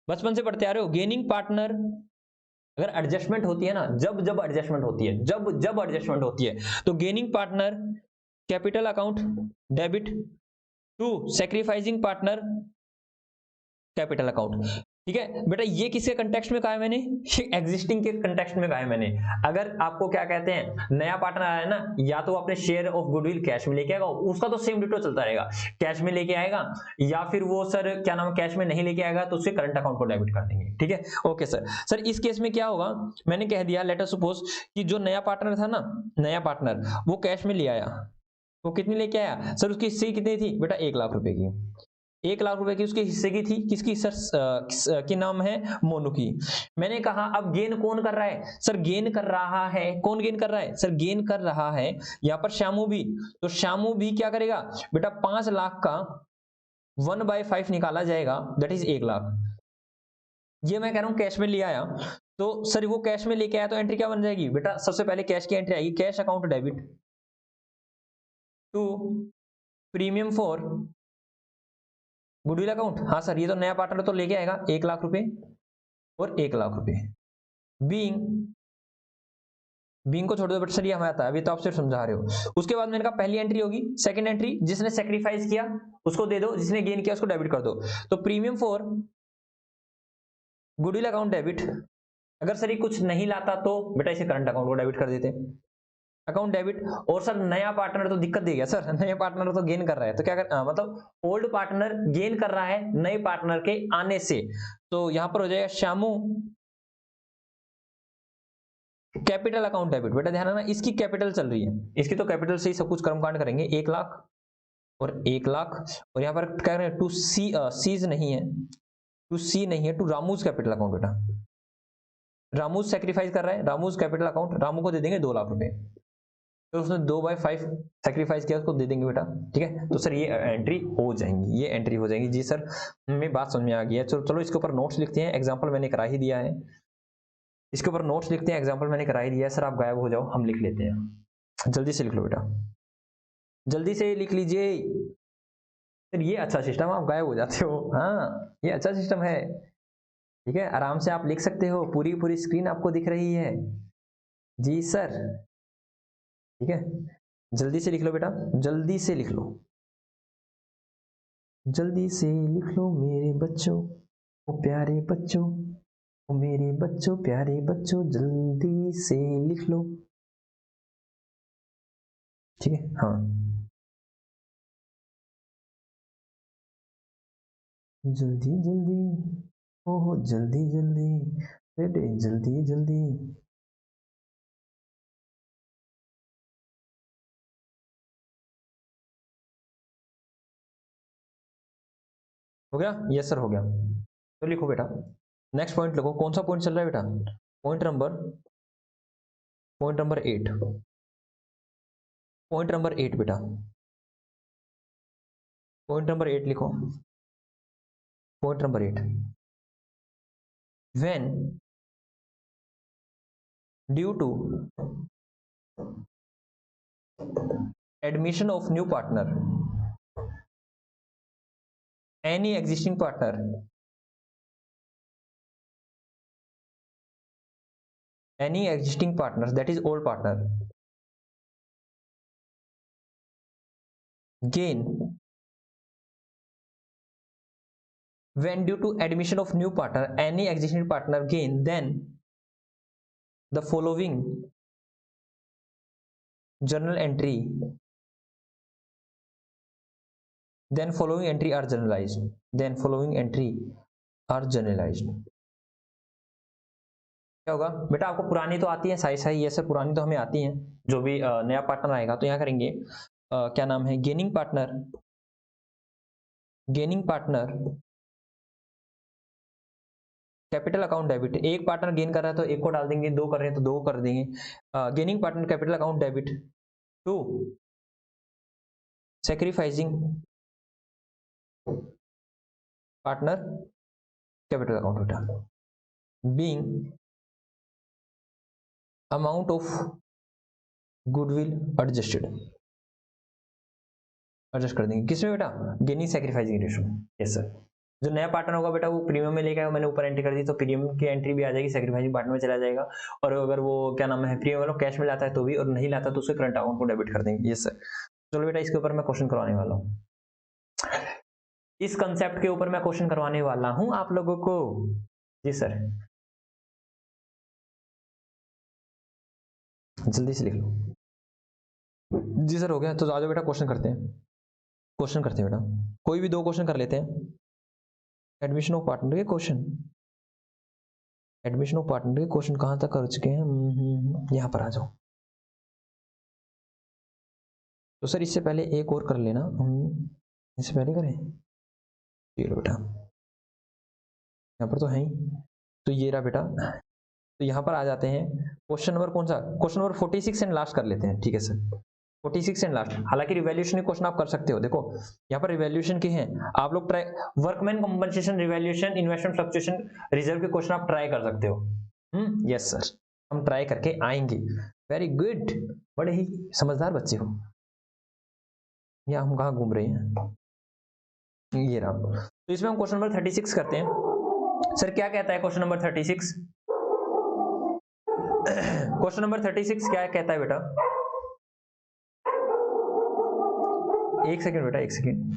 बचपन से पढ़ते आ रहे हो, गेनिंग पार्टनर अगर एडजस्टमेंट होती है ना, जब जब एडजस्टमेंट होती है, जब जब एडजस्टमेंट होती है, तो gaining partner capital account debit to sacrificing partner capital account. ठीक है बेटा, ये किसके कंटेक्स्ट में कहा है मैंने? एग्जिस्टिंग के कंटेक्स्ट में कहा है मैंने। अगर आपको क्या कहते हैं, नया पार्टनर आया ना, या तो अपने शेयर ऑफ गुडविल कैश में लेके आएगा, उसका तो सेम डिटो चलता रहेगा, कैश में लेके आएगा, या फिर वो सर क्या नाम, कैश में नहीं लेके आएगा तो उससे करंट अकाउंट को डेबिट कर देंगे। ठीक है, ओके सर। सर इस केस में क्या होगा, मैंने कह दिया, लेट अस सपोज कि जो नया पार्टनर था ना, नया पार्टनर वो कैश में ले आया, वो कितनी लेके आया सर? उसकी हिस्से कितनी थी बेटा? 1 लाख रुपए की। 1 लाख रुपए की उसके हिस्से की थी, किसकी सर? की नाम है मोनू की। मैंने कहा अब गेन कौन कर रहा है सर? गेन कर रहा है, कौन गेन कर रहा है सर? गेन कर रहा है यहां पर श्यामू भी। तो श्यामू भी क्या करेगा बेटा? 5 लाख का 1/5 निकाला जाएगा, दैट इज 1 लाख। ये मैं कह रहा हूं कैश में ले आया, तो सर वो कैश में लेके आया तो एंट्री क्या बन जाएगी बेटा? सबसे पहले कैश की एंट्री आएगी, cash account debit to premium for goodwill account. हाँ सर, ये तो नया पार्टनर तो लेके आएगा 1 लाख रुपए और 1 लाख रुपए। बीइंग को छोड़ दो बट सर ये हमें आता है, अभी तो आप सिर्फ समझा रहे हो। उसके बाद मैंने कहा पहली एंट्री होगी, सेकंड एंट्री जिसने सेक्रीफाइस किया उसको दे दो, जिसने गेन किया उसको डेबिट कर दो। तो premium for goodwill account debit, अगर सर ये कुछ नहीं लाता तो बेटा इसे करंट अकाउंट को डेबिट कर देते, अकाउंट डेबिट। और सर नया पार्टनर तो दिक्कत दे गया सर, नया पार्टनर तो गेन कर रहा है, तो क्या कर मतलब ओल्ड पार्टनर गेन कर रहा है नए पार्टनर के आने से, तो यहां पर हो जाएगा श्यामू कैपिटल अकाउंट डेबिट। बेटा ध्यान रखना, इसकी कैपिटल चल रही है, इसकी तो कैपिटल से ही सब कुछ कर्मकांड करेंगे। 1 लाख और 1 लाख, और यहां पर क्या करें, टू सी, सीज नहीं है, टू सी नहीं है, टू रामूज कैपिटल अकाउंट। बेटा रामूज सेक्रीफाइस कर रहा है, रामूज कैपिटल अकाउंट, रामू को दे देंगे 2 लाख रुपए, तो उसने 2/5 सेक्रीफाइस किया, उसको दे देंगे बेटा। ठीक है, तो सर ये एंट्री हो जाएंगी, ये एंट्री हो जाएंगी। जी सर हमें बात समझ में आ गई है। चलो चलो इसके ऊपर नोट्स लिखते हैं, एग्जांपल मैंने करा ही दिया है, इसके ऊपर नोट्स लिखते हैं, एग्जांपल मैंने करा ही दिया है। सर आप गायब हो जाओ, हम लिख लेते हैं, जल्दी से लिख लो बेटा, जल्दी से लिख लीजिए। सर ये अच्छा सिस्टम, आप गायब हो जाते हो, हाँ ये अच्छा सिस्टम है। ठीक है, आराम से आप लिख सकते हो, पूरी पूरी स्क्रीन आपको दिख रही है। जी सर। ठीक है, जल्दी से लिख लो बेटा, जल्दी से लिख लो, जल्दी से लिख लो मेरे बच्चों, ओ प्यारे बच्चों, ओ मेरे बच्चों प्यारे बच्चों, जल्दी से लिख लो। ठीक है, हाँ, जल्दी जल्दी, ओहो जल्दी जल्दी, बेटे जल्दी जल्दी। हो गया? यस सर, हो गया। तो लिखो बेटा, नेक्स्ट पॉइंट लिखो। कौन सा पॉइंट चल रहा है बेटा? पॉइंट नंबर 8, पॉइंट नंबर 8 बेटा, पॉइंट नंबर 8 लिखो। Point number 8, when due to admission of new partner, any existing partner, any existing partners, that is old partner, gain, when due to admission of new partner any existing partner gain, then the following journal entry, then following entry are generalized, then following entry are generalized। क्या होगा बेटा? आपको पुरानी तो आती है, साई साई ये सब पुरानी तो हमें आती है। जो भी नया पार्टनर आएगा तो यहाँ करेंगे क्या नाम है, gaining partner, gaining partner capital account debit. एक पार्टनर गेन कर रहा है तो एक को डाल देंगे, दो कर रहे हैं तो दो को कर देंगे। Gaining partner capital account debit to sacrificing partner capital account बेटा, being amount of goodwill adjusted, adjust कर देंगे किसमें बेटा? Gaining sacrificing ratio. Yes sir. जो नया पार्टनर होगा बेटा वो प्रीमियम में लेके आएगा, मैंने ऊपर एंट्री कर दी तो प्रीमियम की एंट्री भी आ जाएगी, सैक्रिफाइसिंग पार्टनर में चला जाएगा। और अगर वो क्या नाम है प्रीमियम वाला कैश में लाता है तो भी, और नहीं लाता तो उसे करंट अकाउंट को डेबिट कर देंगे। Yes sir. चलो बेटा इसके ऊपर मैं क्वेश्चन करवाने वाला हूँ, इस कंसेप्ट के ऊपर मैं क्वेश्चन करवाने वाला हूं आप लोगों को। जी सर, जल्दी से लिख लो। जी सर, हो गया? तो आ जाओ बेटा, क्वेश्चन करते हैं, क्वेश्चन करते हैं बेटा, कोई भी दो क्वेश्चन कर लेते हैं। एडमिशन ऑफ पार्टनर के क्वेश्चन, एडमिशन ऑफ पार्टनर के क्वेश्चन कहां तक कर चुके हैं? यहां पर आ जाओ। तो सर इससे पहले एक और कर लेना, इससे पहले करें? चलो बेटा, यहाँ पर तो है ही, तो ये रहा बेटा। तो यहाँ पर आ जाते हैं, क्वेश्चन नंबर कौन सा? क्वेश्चन नंबर 46 एंड लास्ट कर लेते हैं। ठीक है सर, 46 एंड लास्ट। हालांकि रिवैल्यूएशन के क्वेश्चन आप कर सकते हो, देखो यहाँ पर रिवैल्यूएशन के हैं, आप लोग try, workman compensation, revaluation, investment fluctuation, reserve के क्वेश्चन आप ट्राई कर सकते हो। यस सर, हम ट्राई करके आएंगे। वेरी गुड, बड़े ही समझदार बच्चे हो। या हम कहाँ घूम रहे हैं? ये रहा। तो इसमें हम क्वेश्चन नंबर 36 करते हैं। सर क्या कहता है क्वेश्चन नंबर 36? क्वेश्चन नंबर 36 क्या कहता है बेटा? एक सेकंड बेटा, एक सेकंड।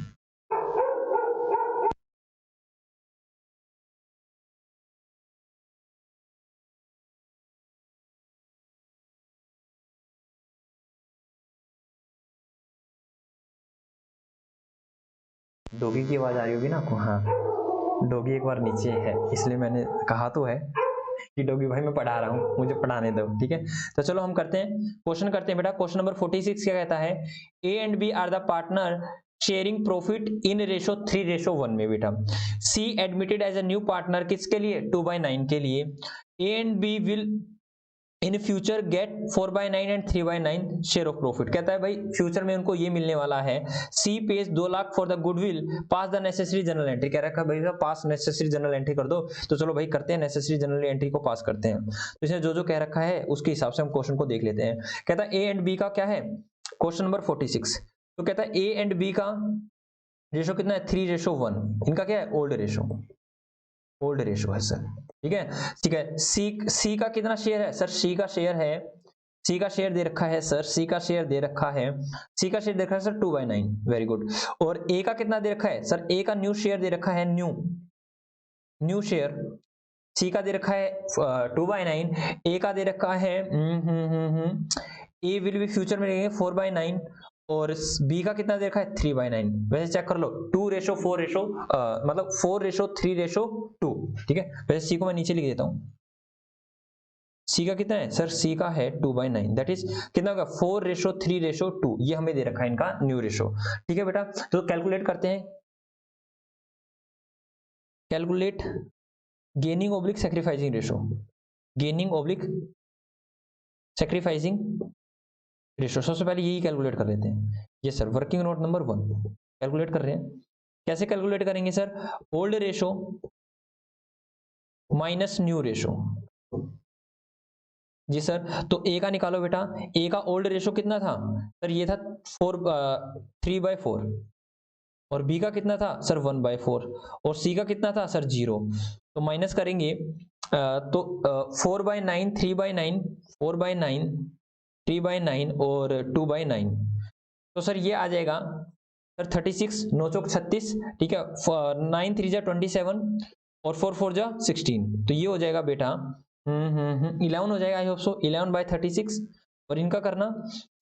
डॉगी की आवाज आ रही होगी ना आपको? हाँ, डॉगी एक बार नीचे है, इसलिए मैंने कहा तो है कि डॉगी भाई मैं पढ़ा रहा हूँ, मुझे पढ़ाने दो। ठीक है, तो चलो हम करते हैं, क्वेश्चन करते हैं बेटा। क्वेश्चन नंबर 46 क्या कहता है? A and B are the partner sharing profit in ratio 3:1 में बेटा। C admitted as a new partner किसके लिए? 2/9 के लिए। A and B will in future get 4/9 and 3/9 share of profit. कहता है भाई फ्यूचर में उनको ये मिलने वाला है। C pays 2 lakh for the goodwill, pass the necessary journal entry. कह रखा भाई पास नेसेसरी जनरल एंट्री कर दो, तो चलो भाई करते हैं, नेसेसरी जनरल एंट्री को पास करते हैं। तो इसने जो जो कह रखा है उसके हिसाब से हम क्वेश्चन को देख लेते हैं। कहता है ए एंड बी का क्या है? क्वेश्चन नंबर 46, तो कहता है ए एंड बी का रेशो कितना है? 3:1। इनका क्या है? ओल्ड रेशो, ओल्ड रेशो है सर। ठीक है, ठीक है। सी का कितना शेयर है सर? सी का शेयर है सी का शेयर दे रखा है सर, सी का शेयर दे रखा है, सी का शेयर दे रखा है सर 2/9, वेरी गुड। और ए का कितना दे रखा है सर, ए का न्यू शेयर दे रखा है, न्यू शेयर सी का दे रखा है 2/9, ए का दे रखा है ए विल बी फ्यूचर में लेंगे 4/9, और बी का कितना दे रखा है 3/9। वैसे चेक कर लो 2:4 मतलब 4:3:2, ठीक है। वैसे सी को मैं नीचे लिख देता हूं, सी का कितना है सर, सी का है 2/9, दैट इज कितना होगा 4:3:2, ये हमें दे रखा है इनका न्यू रेशो, ठीक है बेटा। तो कैलकुलेट करते हैं, calculate gaining oblique sacrificing ratio, gaining oblique sacrificing ratio. सबसे पहले यही कैलकुलेट कर लेते हैं। ये sir working note number 1 calculate कर रहे हैं। कैसे कैलकुलेट करेंगे sir, old ratio minus new ratio. जी सर, तो ए का निकालो बेटा, ए का ओल्ड रेशो कितना था सर, ये था 3/4, और बी का कितना था सर 1/4, और सी का कितना था सर 0। तो माइनस करेंगे तो 4/9, 3/9, 4/9, 3/9 और 2/9, तो सर ये आ जाएगा सर 36, 9 चौक 36, ठीक है, 9 3 जा 27 और 4 4 जा 16, तो ये हो जाएगा बेटा 11 हो जाएगा, आई होप सो 11/36। और इनका करना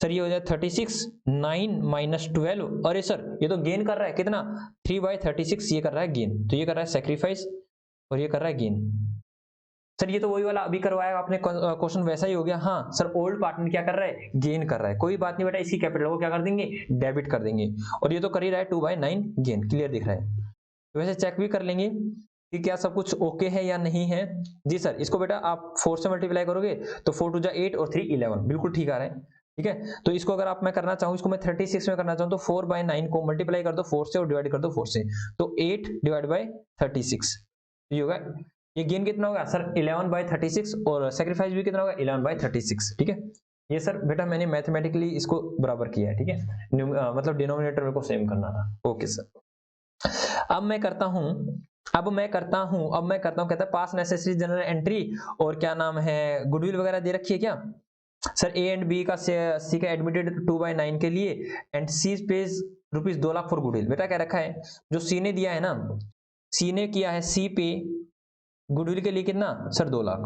सर, ये हो जाए 36, 9 माइनस 12, अरे सर ये तो गेन कर रहा है कितना 3/36, ये कर रहा है गेन, तो ये कर रहा है सेक्रीफाइस और ये कर रहा है गेन। सर ये तो वही वाला अभी करवाया आपने क्वेश्चन, वैसा ही हो गया। हाँ सर, ओल्ड पार्टनर क्या कर रहा है, गेन कर रहा है, कोई बात नहीं बेटा, इसकी कैपिटल को क्या कर देंगे, डेबिट कर देंगे, और ये तो कर ही रहा है 2/9 गेन, क्लियर दिख रहा है। तो वैसे चेक भी कर लेंगे कि क्या सब कुछ ओके है या नहीं है। जी सर, इसको बेटा आप 4 से मल्टीप्लाई करोगे तो 4 2 8 और 3 11, बिल्कुल ठीक आ रहा है, ठीक है। तो इसको अगर आप मैं करना चाहूँ, इसको मैं 36 में करना चाहूँ तो 4/9 को मल्टीप्लाई कर दो 4 से और डिवाइड कर दो 4 से, तो 8/36 ये होगा। ये गेन कितना होगा सर 11/36, और सेक्रीफाइस भी कितना होगा 11/36, ठीक है। ये सर बेटा मैंने मैथमेटिकली इसको बराबर किया है, ठीक है, मतलब डिनोमिनेटर मेरे को सेम करना था। ओके सर, अब मैं करता हूं कहता है पास नेसेसरी जनरल एंट्री, और क्या नाम है गुडविल वगैरह दे रखी है क्या सर, ए एंड बी का सी का एडमिटेड 2/9 के लिए, and C pays ₹2 lakh for goodwill. बेटा क्या रखा है, जो सी ने दिया है ना, सी ने किया है सी पे गुडविल के लिए कितना सर 2 लाख,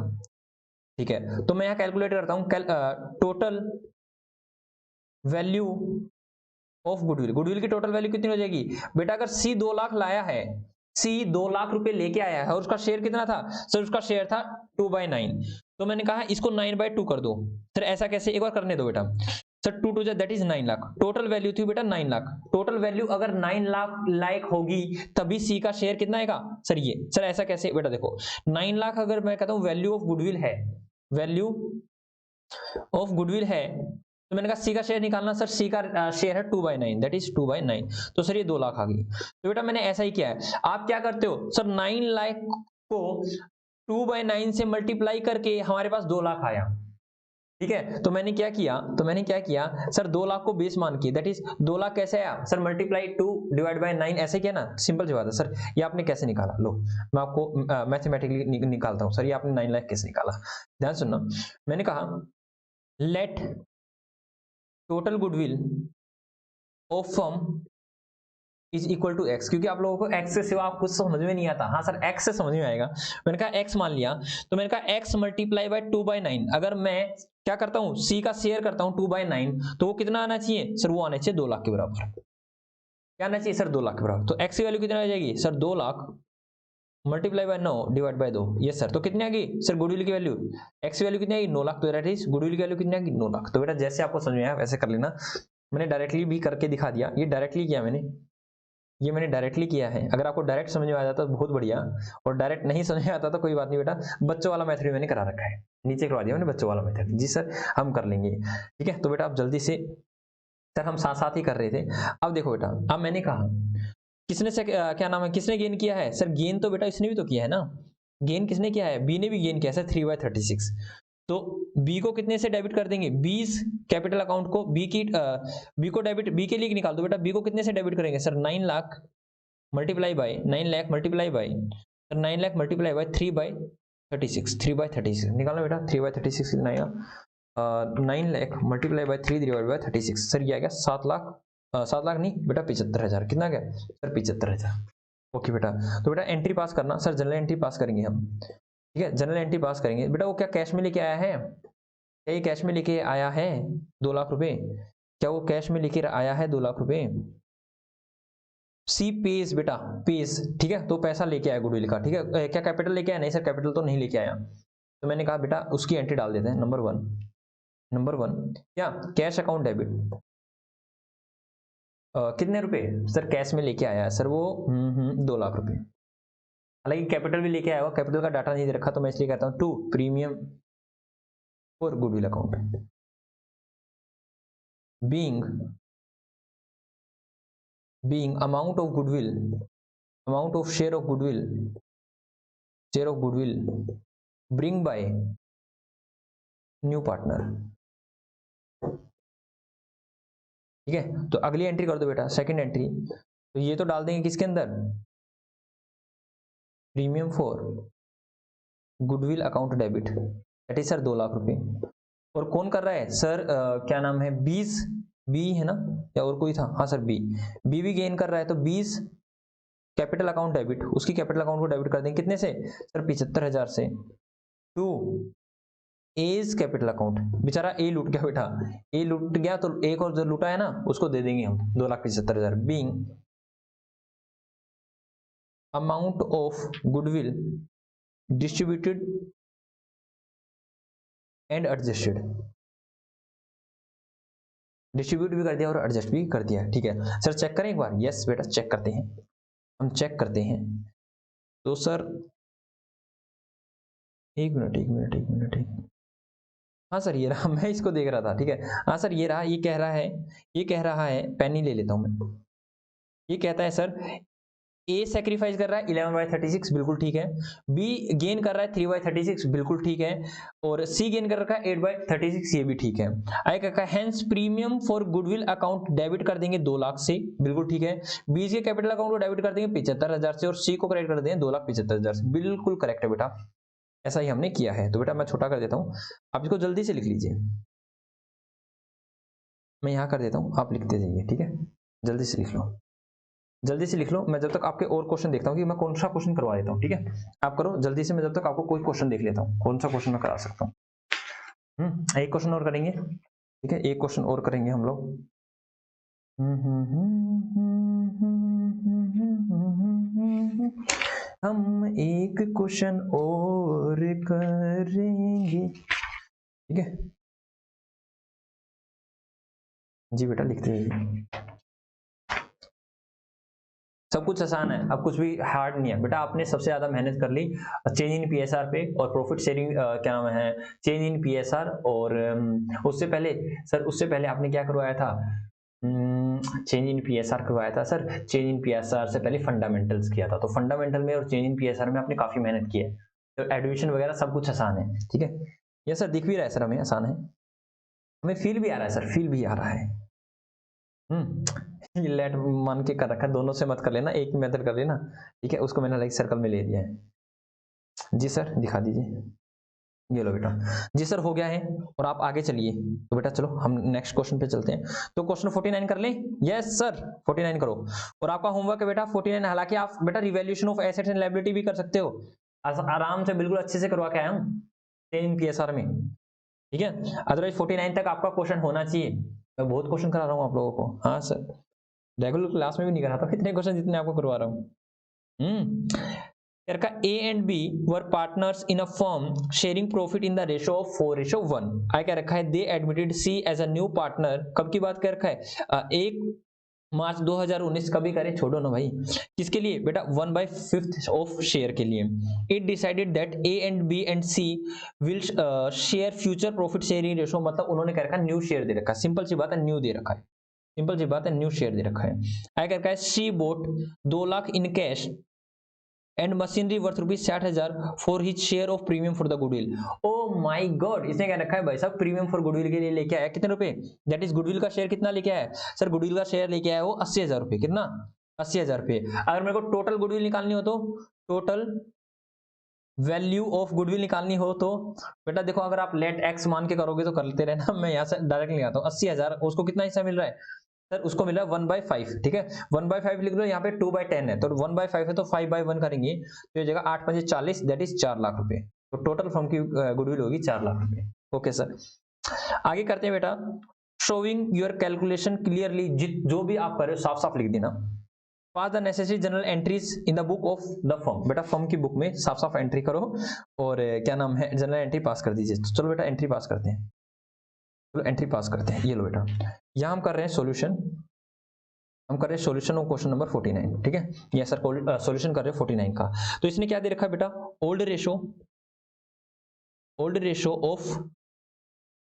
ठीक है। तो मैं यहां कैलकुलेट करता हूं, total value of goodwill, goodwill की टोटल वैल्यू कितनी हो जाएगी बेटा, अगर सी 2 लाख लाया है, सी 2 लाख रुपए लेके आया है, और उसका शेयर कितना था सर, उसका शेयर था 2/9, तो मैंने कहा इसको 9/2 कर दो। सर ऐसा कैसे, एक बार करने दो बेटा sir, 2 2 that is 9 lakh, total value थी बेटा 9 लाख, टोटल वैल्यू अगर 9 लाख लायक होगी तभी सी का शेयर कितना आएगा सर, ये सर ऐसा कैसे बेटा, देखो 9 लाख अगर मैं कहता हूं वैल्यू ऑफ गुडविल है, वैल्यू ऑफ गुडविल है, तो मैंने कहा सी का शेयर निकालना, सर सी का शेयर है 2/9, दैट इज 2/9, तो सर ये 2 लाख आ गई। तो बेटा मैंने ऐसा ही किया है, आप क्या करते हो सर 9 लाख को 2/9 से मल्टीप्लाई करके हमारे पास 2 लाख आया, ठीक है। तो मैंने क्या किया सर 2 लाख को बेस मान के, दैट इज 2 लाख कैसे आया सर, मल्टीप्लाई 2/9 ऐसे किया ना, सिंपल सी बात है सर। ये आपने कैसे निकाला, लो मैं आपको मैथमेटिकली निकालता हूं सर, ये आपने 9 लाख कैसे निकाला, ध्यान सुनना। मैंने कहा let total goodwill of firm is equal to X, क्योंकि आप लोगों को एक्स से सिवा आप कुछ समझ में नहीं आता। हाँ सर एक्स से समझ में आएगा, मैंने कहा एक्स मान लिया, तो मैंने कहा एक्स मल्टीप्लाई बाय 2/9, अगर मैं क्या करता हूं सी का शेयर करता हूं 2/9, तो वो कितना आना चाहिए सर, वो आना चाहिए 2 लाख के बराबर, क्या आना चाहिए सर 2 लाख के बराबर। तो एक्स की वैल्यू कितना आ जाएगी sir 2 lakh multiply by 9 divide by 2, yes sir. तो कितनी आ गई सर गुडविल की वैल्यू, एक्स की वैल्यू कितनी आई 9 लाख, तो दैट इज गुडविल की वैल्यू कितनी आ गई 9 लाख। तो बेटा जैसे आपको समझ में आया वैसे कर लेना, मैंने डायरेक्टली भी करके दिखा दिया, ये डायरेक्टली किया मैंने डायरेक्टली किया है। अगर आपको डायरेक्ट समझ में आ जाता तो बहुत बढ़िया, और डायरेक्ट नहीं समझ में आता तो कोई बात नहीं बेटा, बच्चों वाला मेथड मैंने करा रखा है, नीचे करवा दिया मैंने बच्चों वाला मेथड। जी सर हम कर लेंगे, ठीक है। तो बेटा आप जल्दी से, सर हम साथ साथ ही कर रहे थे। अब देखो बेटा, अब मैंने कहा किसने से क्या नाम है, किसने गेन किया है सर, गेन तो बेटा इसने भी तो किया है ना, गेन किसने किया है, बी ने भी गेन किया है सर 3/36। तो बी को कितने से डेबिट कर देंगे, 20 कैपिटल अकाउंट को, बी को डेबिट, बी के लिए निकाल दो बेटा, बी को कितने से डेबिट करेंगे sir 9 lakh multiply by 9 lakh multiply by sir 9 lakh multiply by 3/36 निकालना बेटा, 3/36 कितना आएगा 9 lakh multiply by 3 divide by 36, sir ये आ गया 7 लाख, 7 लाख नहीं बेटा 75,000, कितना गया सर 75,000। ओके बेटा, तो बेटा एंट्री पास करना, सर जनरल एंट्री पास करेंगे हम, ठीक है जनरल एंट्री पास करेंगे। बेटा वो क्या कैश में लेके आया है, क्या ये कैश में लेके आया है 2 लाख रुपए, क्या वो कैश में लेके आया है 2 लाख रुपए? सी पेज बेटा, पेज, ठीक है तो पैसा लेके आया गुडविल का, ठीक है क्या कैपिटल लेके आया? नहीं सर कैपिटल तो नहीं लेके आया, तो मैंने कहा बेटा उसकी एंट्री डाल देते हैं। नंबर वन क्या कैश अकाउंट डेबिट, कितने रुपए सर कैश में लेके आया है सर वो 2 लाख रुपए, हालांकि कैपिटल भी लेके आया हुआ, कैपिटल का डाटा नहीं दे रखा तो मैं इसलिए कहता हूं to premium for goodwill account being amount of goodwill, amount of share of goodwill bring by new partner, ठीक है तो अगली एंट्री कर दो बेटा सेकंड एंट्री, तो ये तो डाल देंगे किसके अंदर, premium for goodwill account debit, that is sir 2 lakh रुपए। और कौन कर रहा है सर, क्या नाम है 20, बी है ना या और कोई था, हाँ सर बी भी गेन कर रहा है, तो 20 कैपिटल अकाउंट डेबिट, उसकी कैपिटल अकाउंट को डेबिट कर देंगे कितने से सर 75,000 से, टू एज कैपिटल अकाउंट, बेचारा ए लूट गया बेटा, ए लूट गया तो एक और जो लूटा है ना उसको दे देंगे हम 2,75,000, being amount of goodwill distributed and adjusted, distribute भी कर दिया और एडजस्ट भी कर दिया, ठीक है सर चेक करें एक बार, यस बेटा चेक करते हैं, हम चेक करते हैं। तो सर एक मिनट, हाँ सर ये रहा, मैं इसको देख रहा था, ठीक है हाँ सर ये रहा, ये कह रहा है पेन ही ले लेता हूं मैं, ये कहता है सर ए सेक्रीफाइस कर रहा है 11/36 बिल्कुल ठीक है, बी गेन कर रहा है 3/36 बिल्कुल ठीक है, और सी गेन कर रखा है 8/36 ये भी ठीक है। आई का hence premium for goodwill account debit कर देंगे 2 लाख से, बिल्कुल ठीक है, बी के कैपिटल अकाउंट को डेबिट कर देंगे 75,000 से, और सी को करेक्ट कर देंगे 2,75,000 से, बिल्कुल करेक्ट है बेटा, ऐसा ही हमने किया है। तो बेटा मैं छोटा कर देता हूं, आप इसको जल्दी से लिख लीजिए, मैं यहां कर देता हूं आप लिखते जाइए, ठीक है जल्दी से लिख लो, जल्दी से लिख लो, मैं जब तक आपके और क्वेश्चन देखता हूँ कि मैं कौन सा क्वेश्चन करवा देता हूँ, ठीक है आप करो जल्दी से, मैं जब तक आपको कोई क्वेश्चन देख लेता हूँ कौन सा क्वेश्चन मैं करा सकता हूँ। एक क्वेश्चन और करेंगे, ठीक है एक क्वेश्चन और करेंगे हम लोग, हम एक क्वेश्चन और करेंगे, ठीक है जी बेटा लिखते रहिए, सब कुछ आसान है, अब कुछ भी हार्ड नहीं है बेटा, आपने सबसे ज्यादा मेहनत कर ली चेंज इन पीएसआर पे और प्रॉफिट शेयरिंग, क्या नाम है चेंज इन पीएसआर, और उससे पहले सर उससे पहले आपने क्या करवाया था, चेंज इन पीएसआर करवाया था सर, चेंज इन पीएसआर से पहले फंडामेंटल्स किया था, तो फंडामेंटल में और चेंज इन पीएसआर में आपने काफी मेहनत की है, तो एडमिशन वगैरह सब कुछ आसान है, ठीक है ये सर दिख भी रहा है सर हमें आसान है, हमें फील भी आ रहा है सर, फील भी आ रहा है, लेट मान के कर रखा है, दोनों से मत कर लेना, एक ही मेथड कर लेना, ठीक है उसको मैंने लाइक सर्कल में ले लिया है जी सर, दिखा दीजिए, ये लो बेटा जी सर हो गया है, और आप आगे चलिए, तो बेटा चलो हम नेक्स्ट क्वेश्चन पे चलते हैं, तो क्वेश्चन 49 कर लें, यस सर 49 करो, और आपका होमवर्क है बेटा 49, हालांकि आप बेटा revaluation of assets and liability भी कर सकते हो, आराम से बिल्कुल अच्छे से करवा के आए हम इन पीएसआर में, ठीक है अदरवाइज 49 तक आपका क्वेश्चन होना चाहिए, मैं बहुत क्वेश्चन करा रहा हूँ आप लोगों को, हाँ सर रेगुलर क्लास में भी नहीं कराता इतने क्वेश्चन जितने आपको करवा रहा हूँ। का A and B were partners in a firm sharing profit in the ratio of 4:1, आई क्या रखा है they admitted C as a new partner, कब की बात कर रखा है 1 मार्च 2019, कभी करे छोड़ो ना भाई, किसके लिए बेटा 1/5 ऑफ शेयर के लिए, it decided that A and B and C will share future profit sharing ratio, मतलब उन्होंने क्या रखा न्यू शेयर दे रखा है, सिंपल सी बात है न्यू दे रखा है, सिंपल सी बात है न्यू शेयर दे रखा है, आई क्या है C brought 2 lakh in cash and machinery worth ₹60,000 for his share of premium for the goodwill, oh my god इसने क्या रखा है भाई साहब प्रीमियम फॉर गुडविल के लिए लेके आया कितने रुपए, दैट इज गुडविल का शेयर कितना लेके आया सर, गुडविल का शेयर लेके आया वो 80,000 रुपए, कितना 80,000 रुपए, अगर मेरे को टोटल गुडविल निकालनी हो तो टोटल वैल्यू ऑफ गुडविल निकालनी हो तो बेटा देखो, अगर आप लेट एक्स मान के करोगे तो करते रहना, मैं यहाँ से डायरेक्ट लगाता हूँ 80,000, उसको कितना हिस्सा मिल रहा है सर, उसको मिल रहा है 1/5, ठीक है 1/5 लिख लो, यहाँ पे 2/10 है तो 1/5 है तो 5/1 करेंगे तो ये जगह 8 5 40, दैट इज 4 लाख रुपए। तो टोटल फर्म की गुडविल होगी 4 लाख रुपए। ओके सर, आगे करते हैं बेटा, शोइंग योर कैलकुलेशन क्लियरली, जो भी आप कर रहे हो साफ साफ लिख देना। Pass the necessary journal entries in the book of the firm, बेटा फर्म की बुक में साफ साफ एंट्री करो और क्या नाम है जनरल एंट्री पास कर दीजिए। तो चलो बेटा एंट्री पास करते हैं, चलो एंट्री पास करते हैं। ये लो बेटा, यहाँ हम कर रहे हैं सॉल्यूशन, हम कर रहे हैं सॉल्यूशन ऑफ क्वेश्चन नंबर 49, ठीक है। ये सर सॉल्यूशन कर रहे हैं 49 का। तो इसने क्या दे रखा है बेटा, old ratio of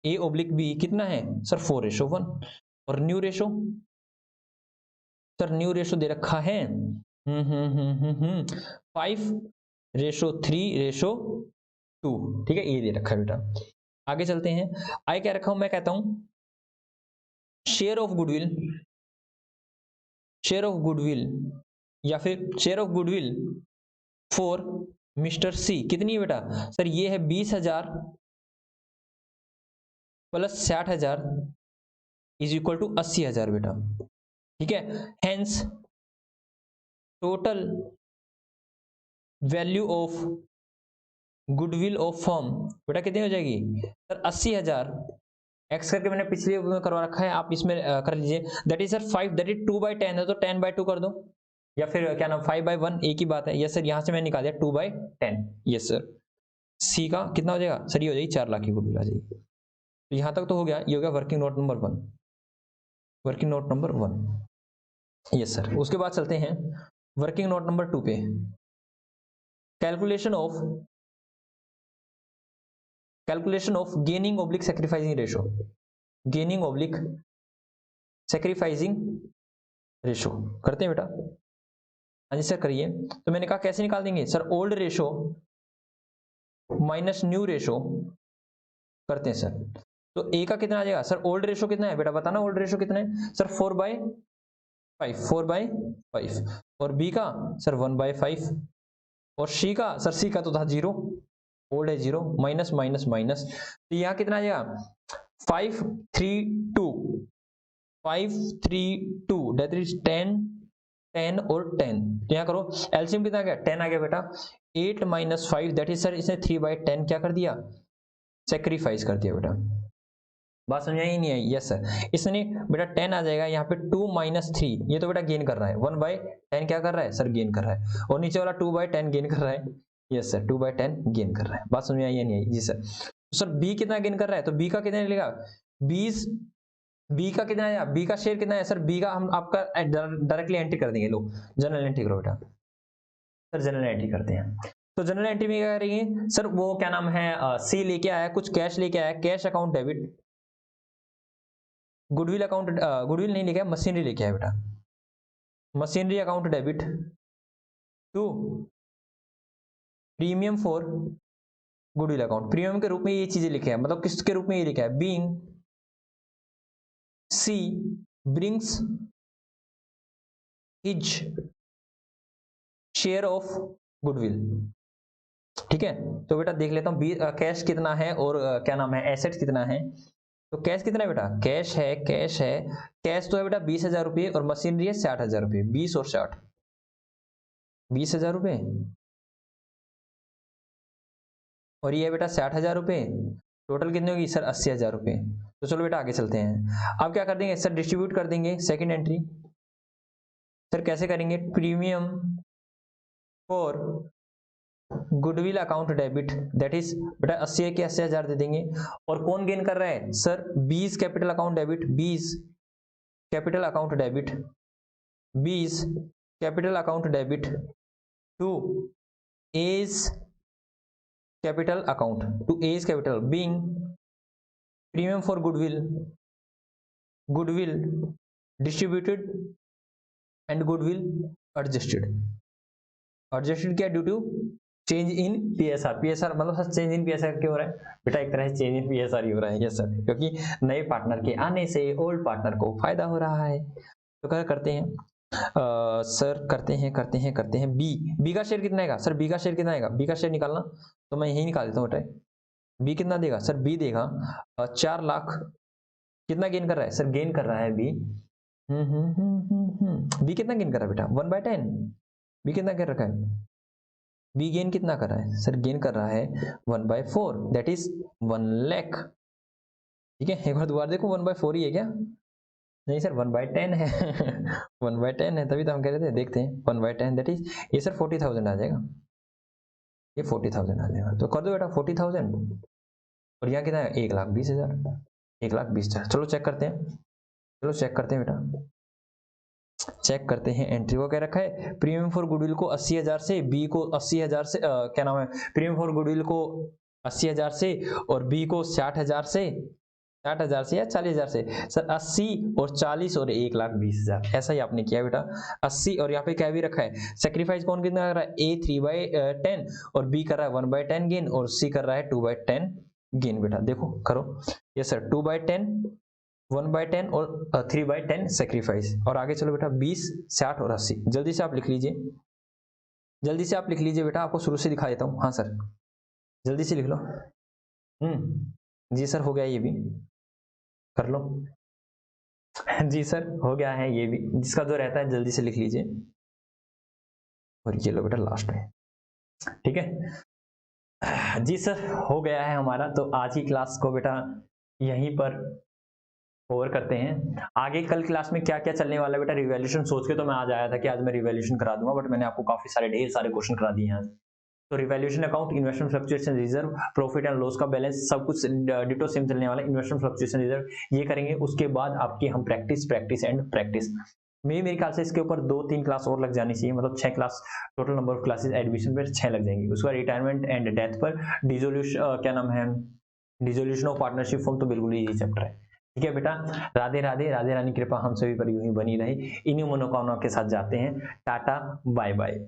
A oblique B कितना है सर 4:1, और new ratio sir new ratio दे रखा है 5:3:2, ठीक है ये दे रखा है बेटा। आगे चलते हैं, आई क्या रखा हूं, मैं कहता हूं शेयर ऑफ गुडविल या फिर share of goodwill for mister C कितनी है बेटा सर, ये है 20,000 प्लस 60,000 इज इक्वल टू 80,000 बेटा, ठीक है। Hence total value of goodwill of firm बेटा कितनी हो जाएगी सर 80,000, एक्स करके मैंने पिछले में करवा रखा है, आप इसमें कर लीजिए, that is sir 5, that is 2/10 है तो 10/2 कर दो, या फिर क्या नाम 5/1 एक ही बात है। यस सर, यहां से मैंने निकाल दिया 2/10। यस सर, सी का कितना हो जाएगा सर, ये हो जाएगी 4 लाख की गुडविल आ जाएगी। तो यहां तक तो हो गया, ये हो गया working note number 1, working note number 1। Yes sir, उसके बाद चलते हैं वर्किंग नोट नंबर 2 पे, calculation of gaining oblique sacrificing ratio, gaining oblique sacrificing ratio करते हैं बेटा। हाँ जी सर करिए। तो मैंने कहा कैसे निकाल देंगे sir, old ratio minus new ratio करते हैं सर। तो ए का कितना आ जाएगा सर, ओल्ड रेशो कितना है बेटा बताना, ओल्ड रेशो कितना है सर 4/5, और बी का सर 1/5, और सी का तो था 0, ओल्ड है 0, माइनस माइनस माइनस, तो यहाँ कितना आ जाएगा 532 दैट इज 10 10 और 10, तो यहाँ करो एलसीएम कितना आ गया 10 आ गया बेटा। 8 - 5 दैट इज सर, इसने 3/10 क्या कर दिया सेक्रीफाइस कर दिया बेटा। बात समझ आई नहीं आई? यस सर, इसने बेटा 10 आ जाएगा यहाँ पे 2 - 3, ये तो बेटा गेन कर रहा है, 1/10 क्या कर रहा है सर गेन कर रहा है, और नीचे वाला 2/10 गेन कर रहा है। यस सर, 2/10 गेन कर रहा है। बात समझ आई या नहीं आई? जी सर। तो सर बी कितना गेन कर रहा है, तो बी का कितना निकलेगा 20, बी का कितना है, बी का शेयर कितना है सर, बी का हम आपका डायरेक्टली एंट्री कर देंगे, लो जनरल एंट्री करो बेटा सर, जनरल एंट्री करते हैं। तो जनरल एंट्री में क्या करेंगे सर, वो क्या नाम है सी लेके आया कुछ कैश लेके आया, cash account debit, goodwill account goodwill नहीं लेके आया, मशीनरी लेके आया बेटा, machinery account debit to premium for goodwill account, premium के रूप में ये चीजें लिखे हैं, मतलब किसके रूप में ये लिखा है, being C brings his share of goodwill, ठीक है। तो बेटा देख लेता हूँ कैश कितना है और क्या नाम है एसेट्स कितना है। तो कैश कितना है बेटा, कैश है कैश तो है बेटा 20,000 रुपये, और मशीनरी है 60,000 रुपये, 20 और 60, 20,000 रुपये, और ये है बेटा 60,000 रुपये, टोटल कितनी होगी सर 80,000 रुपये। तो चलो बेटा आगे चलते हैं, अब क्या कर देंगे सर, डिस्ट्रीब्यूट कर देंगे सेकंड एंट्री। सर कैसे करेंगे, premium for goodwill account debit, that is बेटा 80 के 80,000 दे देंगे, और कौन गेन कर रहा है sir 20 capital account debit, 20 capital account debit, 20 capital account debit to A's capital account, to A's capital being premium for goodwill distributed and goodwill adjusted क्या due to change in PSR, PSR मतलब sir change in PSR क्यों हो रहा है बेटा, एक तरह से चेंज इन पीएसआर ही हो रहा है। यस सर, क्योंकि नए पार्टनर के आने से ओल्ड पार्टनर को फायदा हो रहा है। तो क्या करते हैं सर करते हैं बी का शेयर कितना आएगा सर, बी का शेयर कितना आएगा, बी का शेयर निकालना तो मैं यही निकाल देता हूँ बेटा। बी कितना देगा सर, बी देगा 4 लाख। कितना गेन कर रहा है सर, गेन कर रहा है बी बी कितना गेन कर रहा है बेटा 1/10। बी कितना कर रखा है, बी गेन कितना कर रहा है सर, गेन कर रहा है 1/4 दैट इज 1 लाख। ठीक है, एक बार दोबारा देखो 1/4 ही है क्या, नहीं सर 1/10 है 1/10 है, तभी तो हम कह रहे थे, देखते हैं 1/10 दैट इज ये सर 40,000 आ जाएगा, ये 40,000 आ जाएगा। तो कर दो बेटा 40,000 और यहाँ कितना है 1,20,000, 1,20,000। चलो चेक करते हैं, चलो चेक करते हैं बेटा, चेक करते हैं। एंट्री को क्या रखा है, प्रीमियम फॉर गुडविल को 80,000 से, बी को 80,000 से, क्या नाम है, प्रीमियम फॉर गुडविल को 80,000 से और बी को 60,000 से, 60,000 से या 40,000 से सर, 80 और 40 और 1,20,000, ऐसा ही आपने किया बेटा। 80 और यहाँ पे क्या भी रखा है, सेक्रीफाइस कौन कितना कर रहा है, ए 3/10 और बी कर रहा है 1/10 गेन और सी कर रहा है 2/10 गेन। बेटा देखो करो, ये सर 2/10, 1/10 और 3/10 सेक्रीफाइस। और आगे चलो बेटा 20, 60 और 80, जल्दी से आप लिख लीजिए, जल्दी से आप लिख लीजिए बेटा, आपको शुरू से दिखा देता हूँ। हाँ सर जल्दी से लिख लो। जी सर हो गया, ये भी कर लो। जी सर हो गया है ये भी, जिसका जो रहता है जल्दी से लिख लीजिए। और ये लो बेटा लास्ट में, ठीक है जी सर हो गया है हमारा। तो आज की क्लास को बेटा यहीं पर ओवर करते हैं। आगे कल क्लास में क्या क्या चलने वाला है बेटा, रिवैल्यूएशन सोच के तो मैं आज आया था कि आज मैं रिवैल्यूएशन करा दूंगा, बट मैंने आपको काफी सारे ढेर सारे क्वेश्चन करा दिए हैं आज। तो revaluation account, investment fluctuation reserve, profit and loss का बैलेंस, सब कुछ डिटो सेम चलने वाला है। इन्वेस्टमेंट फ्लक्चुएशन रिजर्व ये करेंगे, उसके बाद आपकी हम प्रैक्टिस एंड प्रैक्टिस मेरे ख्याल से इसके ऊपर 2-3 क्लास और लग जानी चाहिए, मतलब 6 class total number of classes admission पर 6 लग जाएंगी। उसके बाद रिटायरमेंट एंड डेथ पर डिसोल्यूशन, क्या नाम है, डिसोल्यूशन ऑफ पार्टनरशिप फॉर्म तो बिल्कुल इजी चैप्टर है। ठीक है बेटा, राधे राधे, राधे रानी कृपा हम सभी पर यूं ही बनी रहे। इन्हीं मनोकामनाओं के साथ जाते हैं, टाटा बाय बाय।